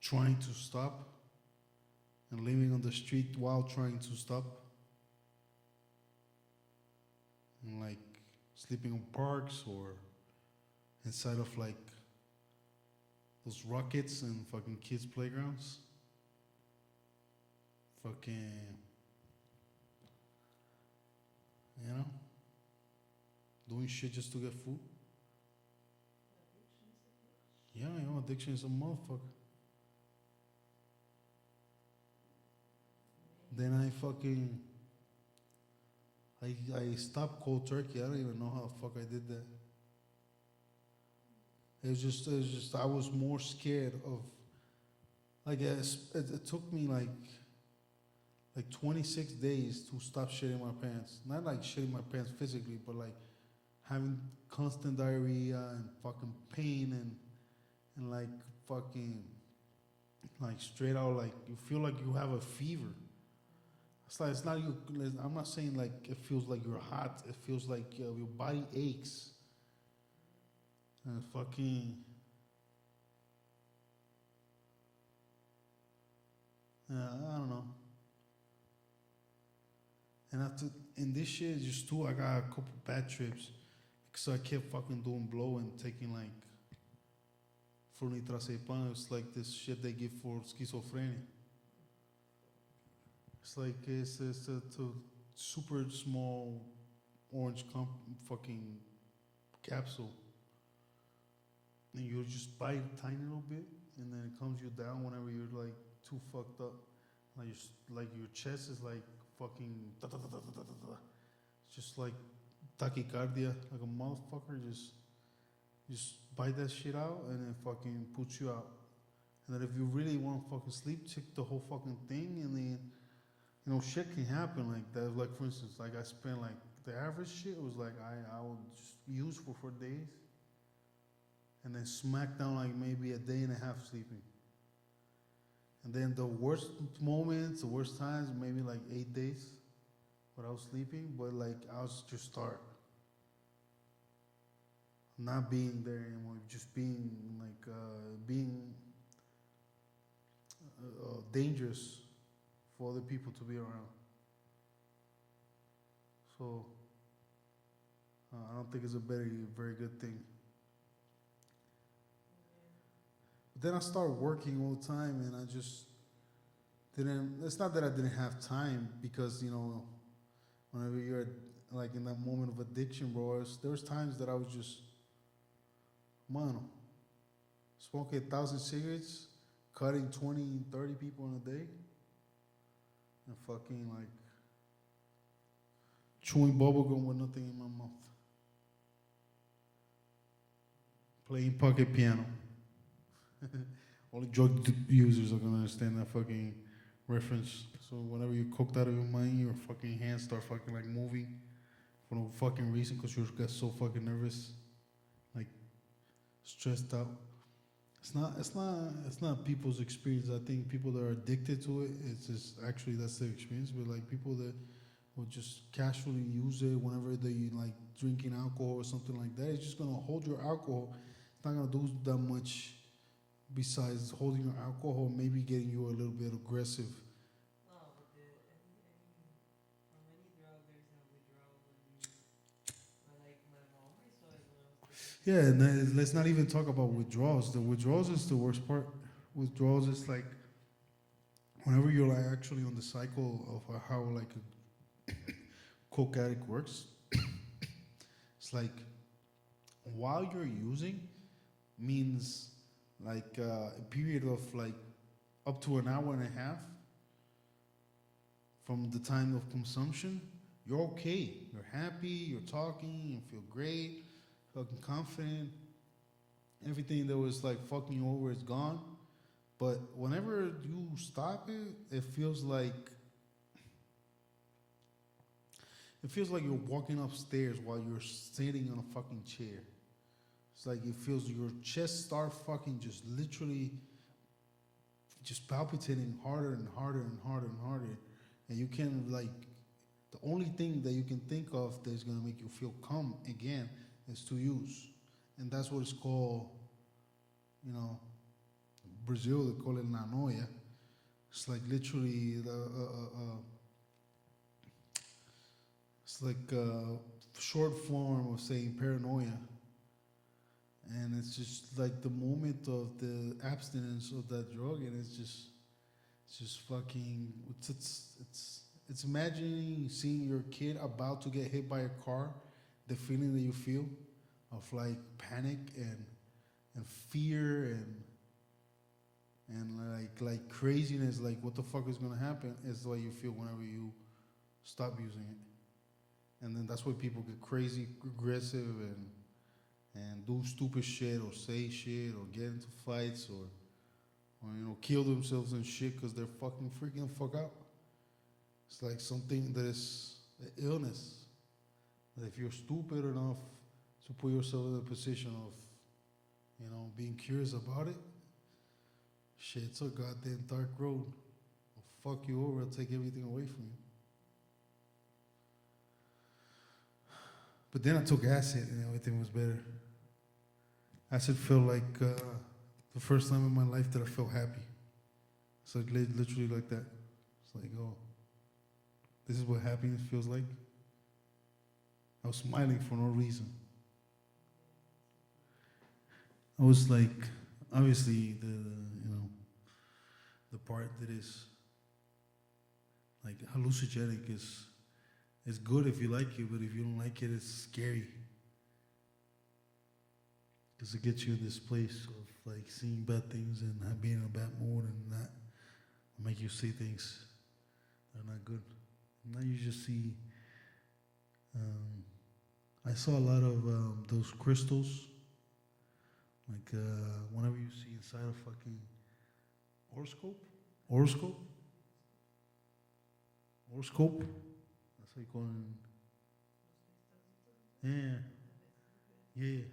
trying to stop and living on the street while trying to stop. And like sleeping on parks or inside of like those rockets and fucking kids' playgrounds. Fucking, you know, doing shit just to get food. Yeah, you know, addiction is a motherfucker. Then I stopped cold turkey. I don't even know how the fuck I did that. It was just I was more scared of like it took me like 26 days to stop shitting my pants. Not like shitting my pants physically, but like having constant diarrhea and fucking pain and like fucking like straight out like you feel like you have a fever. It's like it's not you. I'm not saying like it feels like you're hot. It feels like your body aches and fucking. I don't know. And after in this shit, just too, I got a couple bad trips because I kept fucking doing blow and taking like flunitrazepam. It's like this shit they give for schizophrenia. It's like it's a super small orange fucking capsule, and you just bite a tiny little bit, and then it calms you down whenever you're like too fucked up. Like your chest is like fucking da, da, da, da, da, da, da. It's just like tachycardia, like a motherfucker. Just bite that shit out, and it fucking puts you out. And then if you really want to fucking sleep, check the whole fucking thing, and then shit can happen like that. Like for instance, like I spent like the average shit was like I would just use for 4 days, and then smack down like maybe a day and a half sleeping. And then the worst moments, the worst times, maybe like 8 days without sleeping. But like I was just start not being there anymore, just being like being dangerous for other people to be around. So I don't think it's a very good thing. But then I started working all the time, and I just didn't. It's not that I didn't have time because whenever you're like in that moment of addiction, bro, there was times that I was just, mano, smoking 1,000 cigarettes, cutting 20, 30 people in a day, and fucking like chewing bubblegum with nothing in my mouth. Playing pocket piano. Only drug users are gonna understand that fucking reference. So whenever you're coked out of your mind, your fucking hands start fucking like moving for no fucking reason because you get so fucking nervous, like stressed out. It's not people's experience. I think people that are addicted to it, it's just actually that's their experience. But like people that will just casually use it whenever they like drinking alcohol or something like that, it's just gonna hold your alcohol. It's not gonna do that much besides holding your alcohol, maybe getting you a little bit aggressive. No, but from any drug, there's a withdrawal when you, like my mom, I saw it when I was taking. Yeah, and let's not even talk about withdrawals. The withdrawals is the worst part. Withdrawals is like whenever you're like actually on the cycle of how like a coke addict works. It's like while you're using means like a period of like up to an hour and a half from the time of consumption, you're okay. You're happy, you're talking, you feel great, fucking confident. Everything that was like fucking you over is gone. But whenever you stop it, it feels like you're walking upstairs while you're sitting on a fucking chair. It's like it feels your chest start fucking just literally just palpitating harder and harder and harder and harder. And you can like, the only thing that you can think of that is gonna make you feel calm again is to use. And that's what it's called, Brazil, they call it Anoying. It's like literally it's like a short form of saying paranoia. And it's just like the moment of the abstinence of that drug, and it's just fucking. It's imagining seeing your kid about to get hit by a car, the feeling that you feel of like panic and fear and like craziness, like what the fuck is gonna happen, is what you feel whenever you stop using it. And then that's why people get crazy, aggressive, and do stupid shit or say shit or get into fights or kill themselves and shit because they're fucking freaking the fuck out. It's like something that is an illness. That if you're stupid enough to put yourself in a position of, being curious about it, shit, it's a goddamn dark road. I'll fuck you over, I'll take everything away from you. But then I took acid and everything was better. Acid felt like the first time in my life that I felt happy. It's like literally like that. It's like, oh, this is what happiness feels like. I was smiling for no reason. I was like, obviously the part that is like hallucinogenic is good if you like it, but if you don't like it, it's scary. Because it gets you in this place of like seeing bad things and being in a bad mood and that make you see things that are not good. Now you just see, I saw a lot of those crystals, like whenever you see inside a fucking horoscope, that's how you call it. Yeah.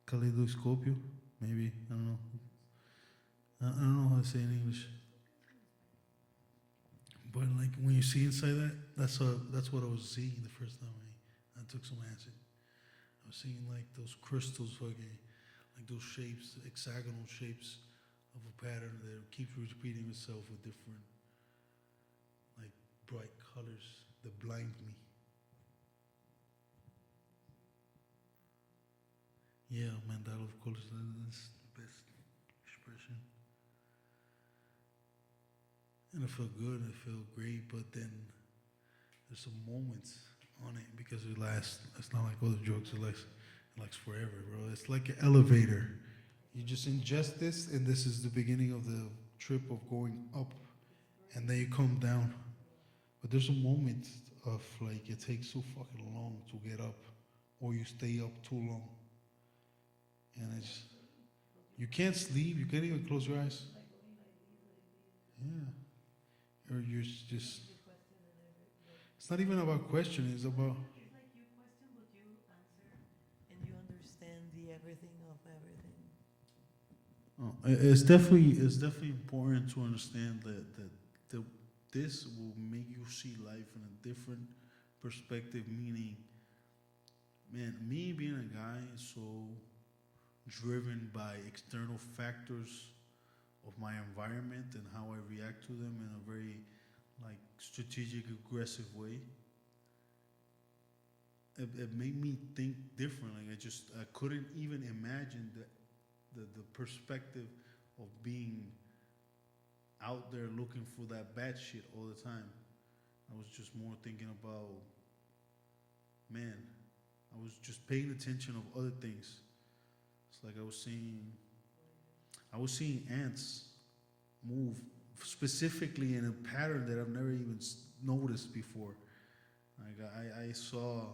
Kaleidoscopio, maybe, I don't know. I don't know how to say it in English. But like when you see inside that, that's what I was seeing the first time I took some acid. I was seeing like those crystals, fucking, like those shapes, hexagonal shapes of a pattern that keeps repeating itself with different, like bright colors that blind me. Yeah, mandala, of course, that's the best expression. And I felt good, I felt great, but then there's some moments on it because it lasts. It's not like other drugs, it lasts forever, bro. It's like an elevator. You just ingest this, and this is the beginning of the trip of going up, and then you come down. But there's a moment of like it takes so fucking long to get up, or you stay up too long. And you can't sleep, you can't even close your eyes. Yeah. Or you're just, it's not even about questioning, it's about. It's like you question, but you answer, and you understand the everything of everything. It's definitely important to understand that this will make you see life in a different perspective, meaning, man, me being a guy so driven by external factors of my environment and how I react to them in a very like strategic, aggressive way. It made me think differently. I couldn't even imagine the perspective of being out there looking for that bad shit all the time. I was just more thinking about, man, I was just paying attention of other things. It's like I was seeing ants move specifically in a pattern that I've never even noticed before. Like I saw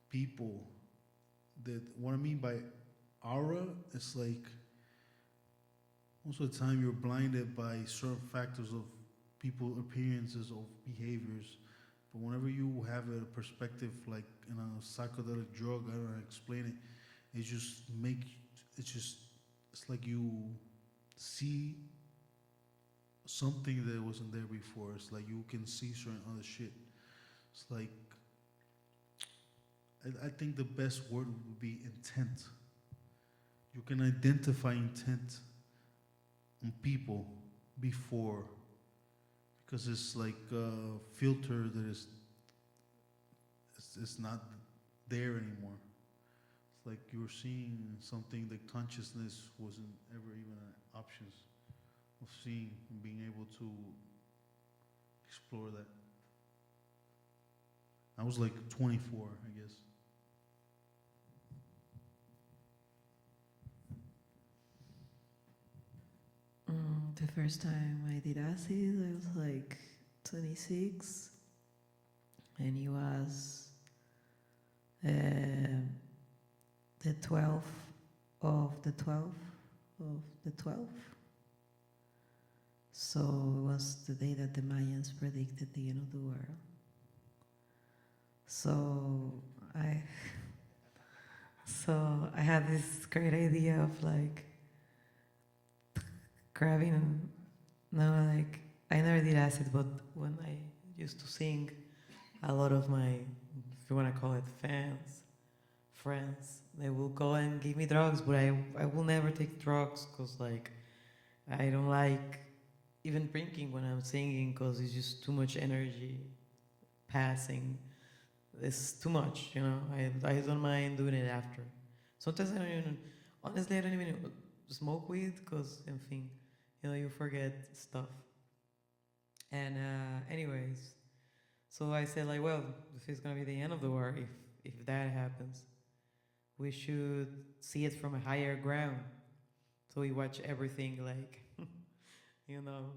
people that, what I mean by aura, it's like most of the time you're blinded by certain factors of people, appearances, of behaviors. But whenever you have a perspective like in a psychedelic drug, I don't know how to explain it, it's like you see something that wasn't there before. It's like you can see certain other shit. It's like, I think the best word would be intent. You can identify intent on people before, because it's like a filter that it's not there anymore. It's like you're seeing something that consciousness wasn't ever even an options of seeing and being able to explore that. I was like 24, I guess. The first time I did acid, I was like 26, and it was the 12th of the 12th of the 12th. So it was the day that the Mayans predicted the end of the world. So I had this great idea of like grabbing, no, like I never did acid, but when I used to sing, a lot of my, if you want to call it fans, friends, they will go and give me drugs, but I will never take drugs because like I don't like even drinking when I'm singing because it's just too much energy passing. It's too much, you know. I don't mind doing it after. Sometimes I don't even, honestly, I don't even smoke weed because, en fin, you know, you forget stuff. And anyways, so I said like, well, if it's gonna be the end of the war, if that happens, we should see it from a higher ground. So we watch everything like, you know,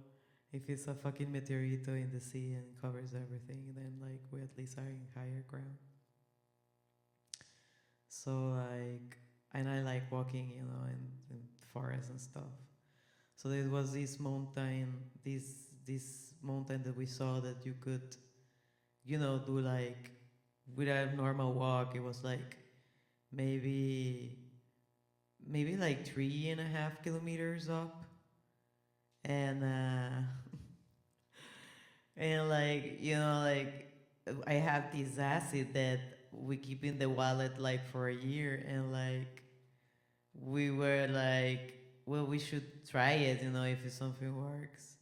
if it's a fucking meteorito in the sea and covers everything, then like we at least are in higher ground. So like, and I like walking, you know, in forests and stuff. So there was this mountain, this mountain that we saw that you could, you know, do like with a normal walk. It was like maybe like 3.5 kilometers up, and and like, you know, like I have this acid that we keep in the wallet like for a year, and like we were like, well, we should try it, you know, if something works.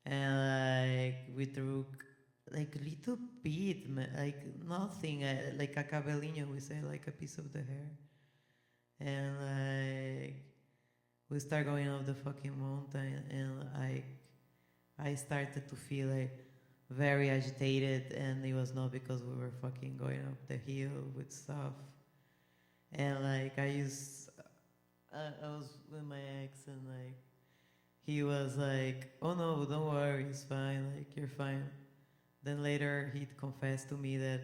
And like we took like a little bit, like nothing, like a cabelino, we say, like a piece of the hair. And like we start going up the fucking mountain, and I started to feel like very agitated, and it was not because we were fucking going up the hill with stuff. And like I was with my ex, and like he was like, "Oh no, don't worry, it's fine. Like you're fine." Then later he confessed to me that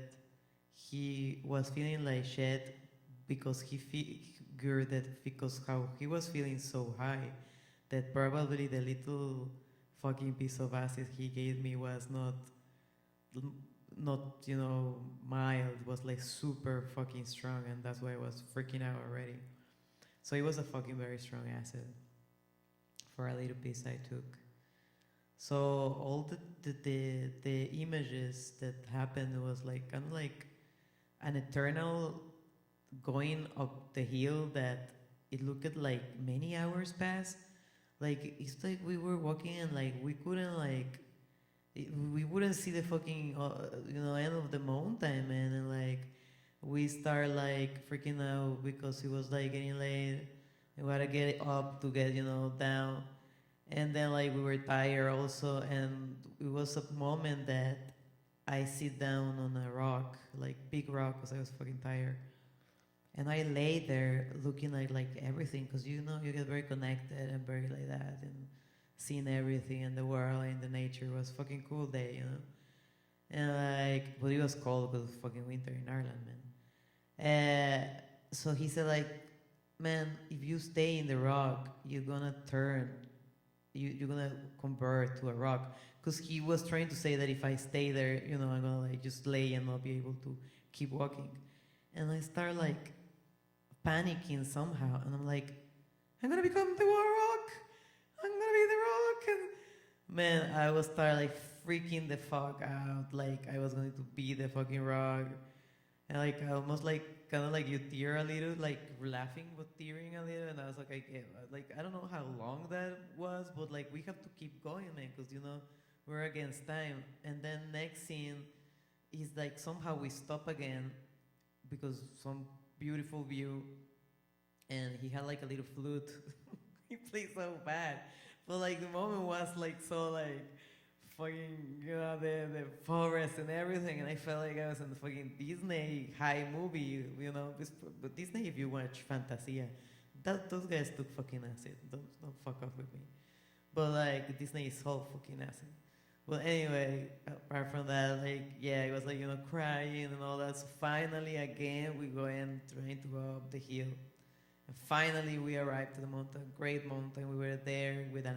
he was feeling like shit because he figured that because how he was feeling so high, that probably the little fucking piece of acid he gave me was not, you know, mild, was like super fucking strong, and that's why I was freaking out already. So it was a fucking very strong acid for a little piece I took. So all the images that happened was like kind of like an eternal going up the hill that it looked like many hours passed. Like it's like we were walking and like we couldn't like we wouldn't see the fucking you know, end of the mountain, man. And like we start like freaking out because it was like getting late. We gotta get up to get, you know, down. And then like we were tired also, and it was a moment that I sit down on a rock, like big rock, because I was fucking tired. And I lay there looking like everything, because you know you get very connected and very like that, and seeing everything in the world and the nature. It was fucking cool day, you know. And like, but it was cold because of fucking winter in Ireland, man. So he said like, man, if you stay in the rock, you're gonna turn, you're gonna convert to a rock. Because he was trying to say that if I stay there, you know, I'm gonna like just lay and not be able to keep walking. And I start like panicking somehow, and I'm like, I'm gonna become the rock. I'm gonna be the rock. And man, I was start like freaking the fuck out, like I was going to be the fucking rock. And like I almost like kind of like you tear a little, like laughing but tearing a little. And I was like I don't know how long that was, but like we have to keep going, man, because you know we're against time. And then next scene is like somehow we stop again because some beautiful view, and he had like a little flute. He played so bad, but like the moment was like so like fucking, you know, the forest and everything, and I felt like I was in the fucking Disney high movie, you know. But Disney, if you watch Fantasia, those guys took fucking acid. Don't fuck off with me. But like Disney is all fucking acid. Well, anyway, apart from that, like, yeah, it was like, crying and all that. So finally, again, we go in trying to go up the hill. And finally, we arrived to the mountain, great mountain. We were there with a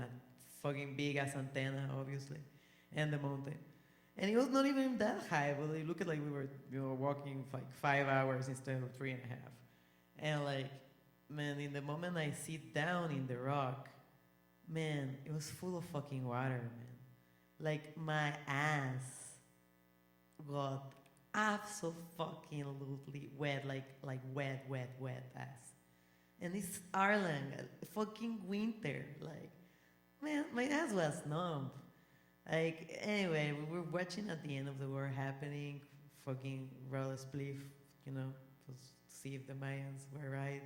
fucking big ass antenna, obviously, and the mountain. And it was not even that high, but it looked like we were, walking for like 5 hours instead of 3.5. And like, man, in the moment I sit down in the rock, man, it was full of fucking water, man. Like my ass got absolutely wet, like wet ass. And it's Ireland, fucking winter. Like, man, my ass was numb. Like, anyway, we were watching at the end of the war happening, fucking roll a spliff, to see if the Mayans were right.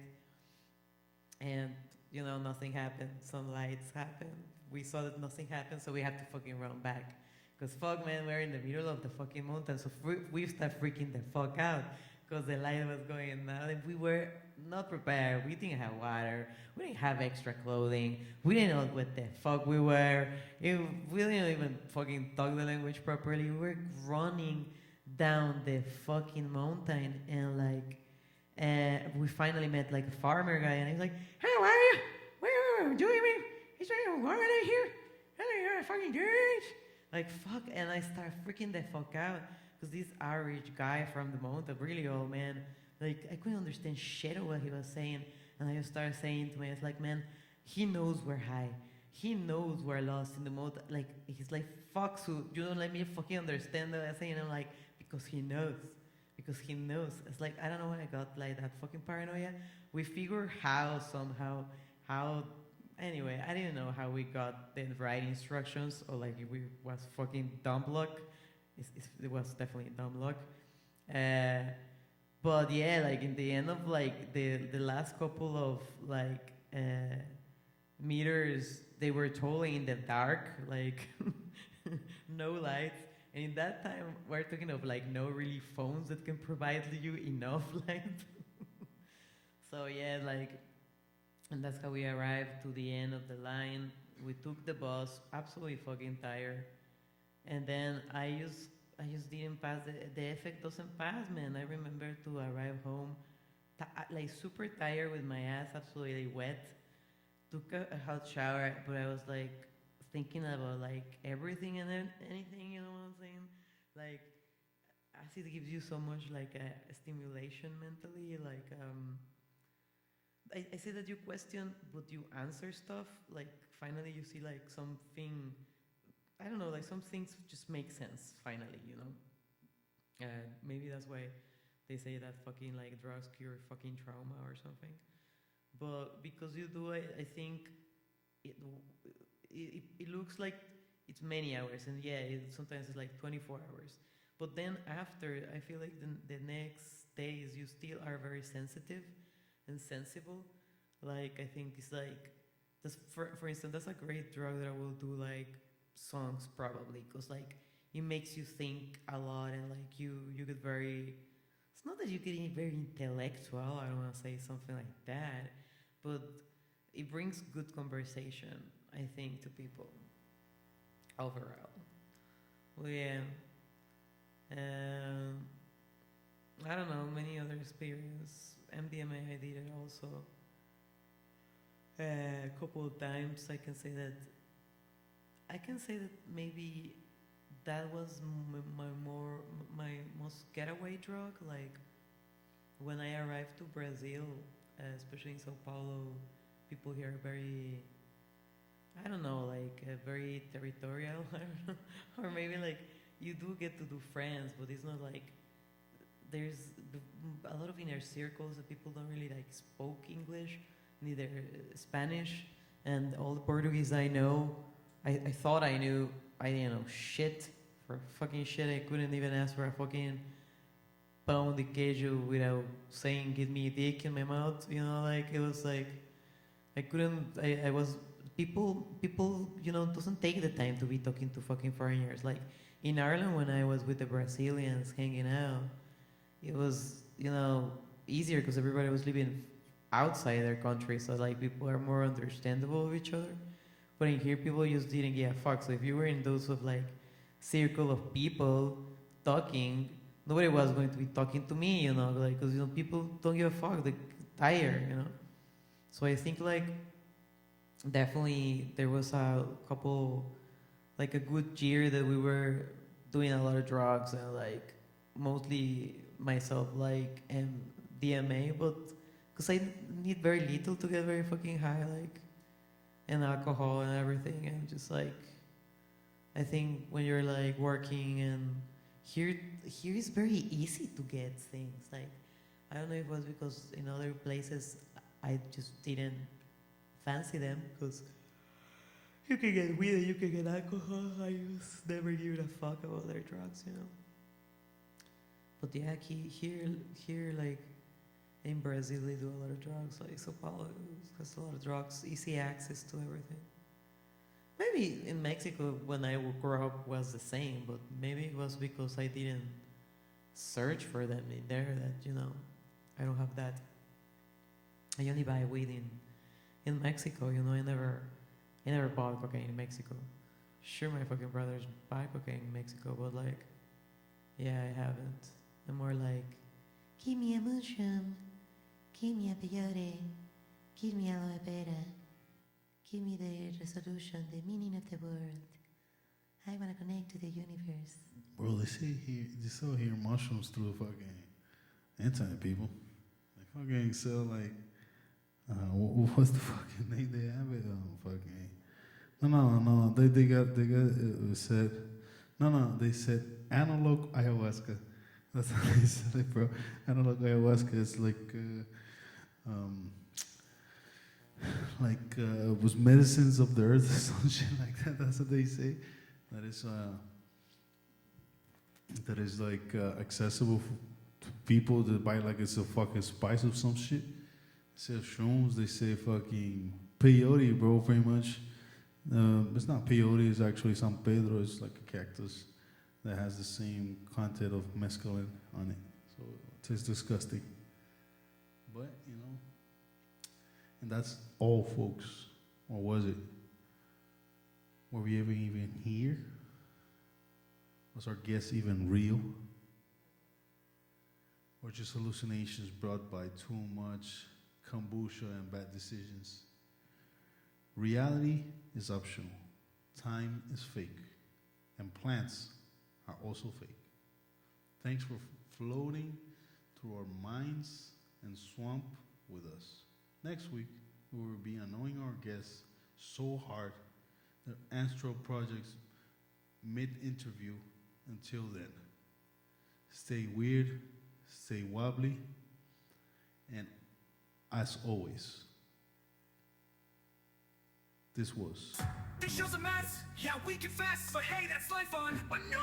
And, nothing happened. Some lights happened. We saw that nothing happened, so we had to fucking run back. Because, fuck, man, we're in the middle of the fucking mountain, so we start freaking the fuck out because the light was going out, and we were not prepared. We didn't have water. We didn't have extra clothing. We didn't know what the fuck we were. We didn't even fucking talk the language properly. We were running down the fucking mountain, and like, we finally met like a farmer guy, and he's like, "How are you? Where are you doing? He's like, "Why are they here? Hey, you're fucking dudes!" Like, fuck, and I start freaking the fuck out because this Irish guy from the mountain, really old man, like, I couldn't understand shit of what he was saying. And I just started saying to myself, like, man, he knows we're high. He knows we're lost in the mountain. Like, he's like, fuck, so you don't let me fucking understand what I'm saying. And I'm like, because he knows. Because he knows. It's like, I don't know why I got like that fucking paranoia. We figure how anyway, I didn't know how we got the right instructions, or like if we was fucking dumb luck. It was definitely dumb luck. But yeah, like in the end of like the last couple of like meters, they were totally in the dark, like no lights. And in that time, we're talking of like no really phones that can provide you enough light. So yeah, like, and that's how we arrived to the end of the line. We took the bus, absolutely fucking tired. And then I just didn't pass the effect doesn't pass, man. I remember to arrive home, like super tired with my ass absolutely wet. Took a hot shower, but I was like thinking about like everything and anything. You know what I'm saying? Like, acid gives you so much like a stimulation mentally. Like, I say that you question, but you answer stuff. Like, finally, you see like something. I don't know, like some things just make sense. Finally, maybe that's why they say that fucking like drugs cure fucking trauma or something. But because you do it, I think it it looks like it's many hours, and yeah, sometimes it's like 24 hours. But then after, I feel like the next days you still are very sensitive and sensible. Like, I think it's like that's for instance, that's a great drug that I will do like songs probably, because like it makes you think a lot, and like you get very, it's not that you get very intellectual, I don't want to say something like that, but it brings good conversation, I think, to people overall. Well, yeah. um, I don't know, many other experience. MDMA, I did it also a couple of times. I can say that maybe that was my most getaway drug. Like, when I arrived to Brazil, especially in Sao Paulo, people here are very, I don't know, like very territorial. I don't know. Or maybe like you do get to do friends, but it's not like there's a lot of inner circles that people don't really like spoke English, neither Spanish, and all the Portuguese I know, I thought I knew. I didn't know shit. For fucking shit, I couldn't even ask for a fucking pão de queijo without saying "give me a dick" in my mouth. Like, it was like I couldn't. I was people. Doesn't take the time to be talking to fucking foreigners. Like in Ireland, when I was with the Brazilians hanging out, it was easier because everybody was living outside their country, so like people are more understandable of each other. But in here, people just didn't give a fuck. So if you were in those of like circle of people talking, nobody was going to be talking to me, like, because people don't give a fuck, they tired. So I think like definitely there was a couple, like a good year that we were doing a lot of drugs and like mostly myself like DMA, but because I need very little to get very fucking high, like, and alcohol and everything, and just like I think when you're like working and here is very easy to get things. Like I don't know if it was because in other places I just didn't fancy them because you can get weed and you can get alcohol. I just never given a fuck about other drugs. But yeah, here like in Brazil they do a lot of drugs. Like Sao Paulo has a lot of drugs, easy access to everything. Maybe in Mexico when I grew up was the same, but maybe it was because I didn't search for them in there that I don't have that. I only buy weed in Mexico. I never bought cocaine in Mexico. Sure, my fucking brothers buy cocaine in Mexico, but like, yeah, I haven't. I'm more like, give me a mushroom, give me a peyote, give me aloe vera, give me the resolution, the meaning of the world. I want to connect to the universe. Bro, they sell here mushrooms through fucking internet, people. They fucking sell like, what's the fucking name they have it? Fucking. No. They said, no. They said analog ayahuasca. That's how they said it, bro. Analog ayahuasca is was medicines of the earth or some shit like that. That's what they say. That is like accessible to people to buy like it's a fucking spice of some shit. They say shrooms. They say fucking peyote, bro. Pretty much. It's not peyote. It's actually San Pedro. It's like a cactus that has the same content of mescaline on it. So it tastes disgusting. But and that's all, folks. Or was it? Were we ever even here? Was our guess even real? Or just hallucinations brought by too much kombucha and bad decisions? Reality is optional. Time is fake. And plants are also fake. Thanks for floating through our minds and swamp with us. Next week, we will be annoying our guests so hard their astral projects mid-interview. Until then, stay weird, stay wobbly, and as always, this was... This show's a mess, yeah we confess, but hey that's life on Anoying.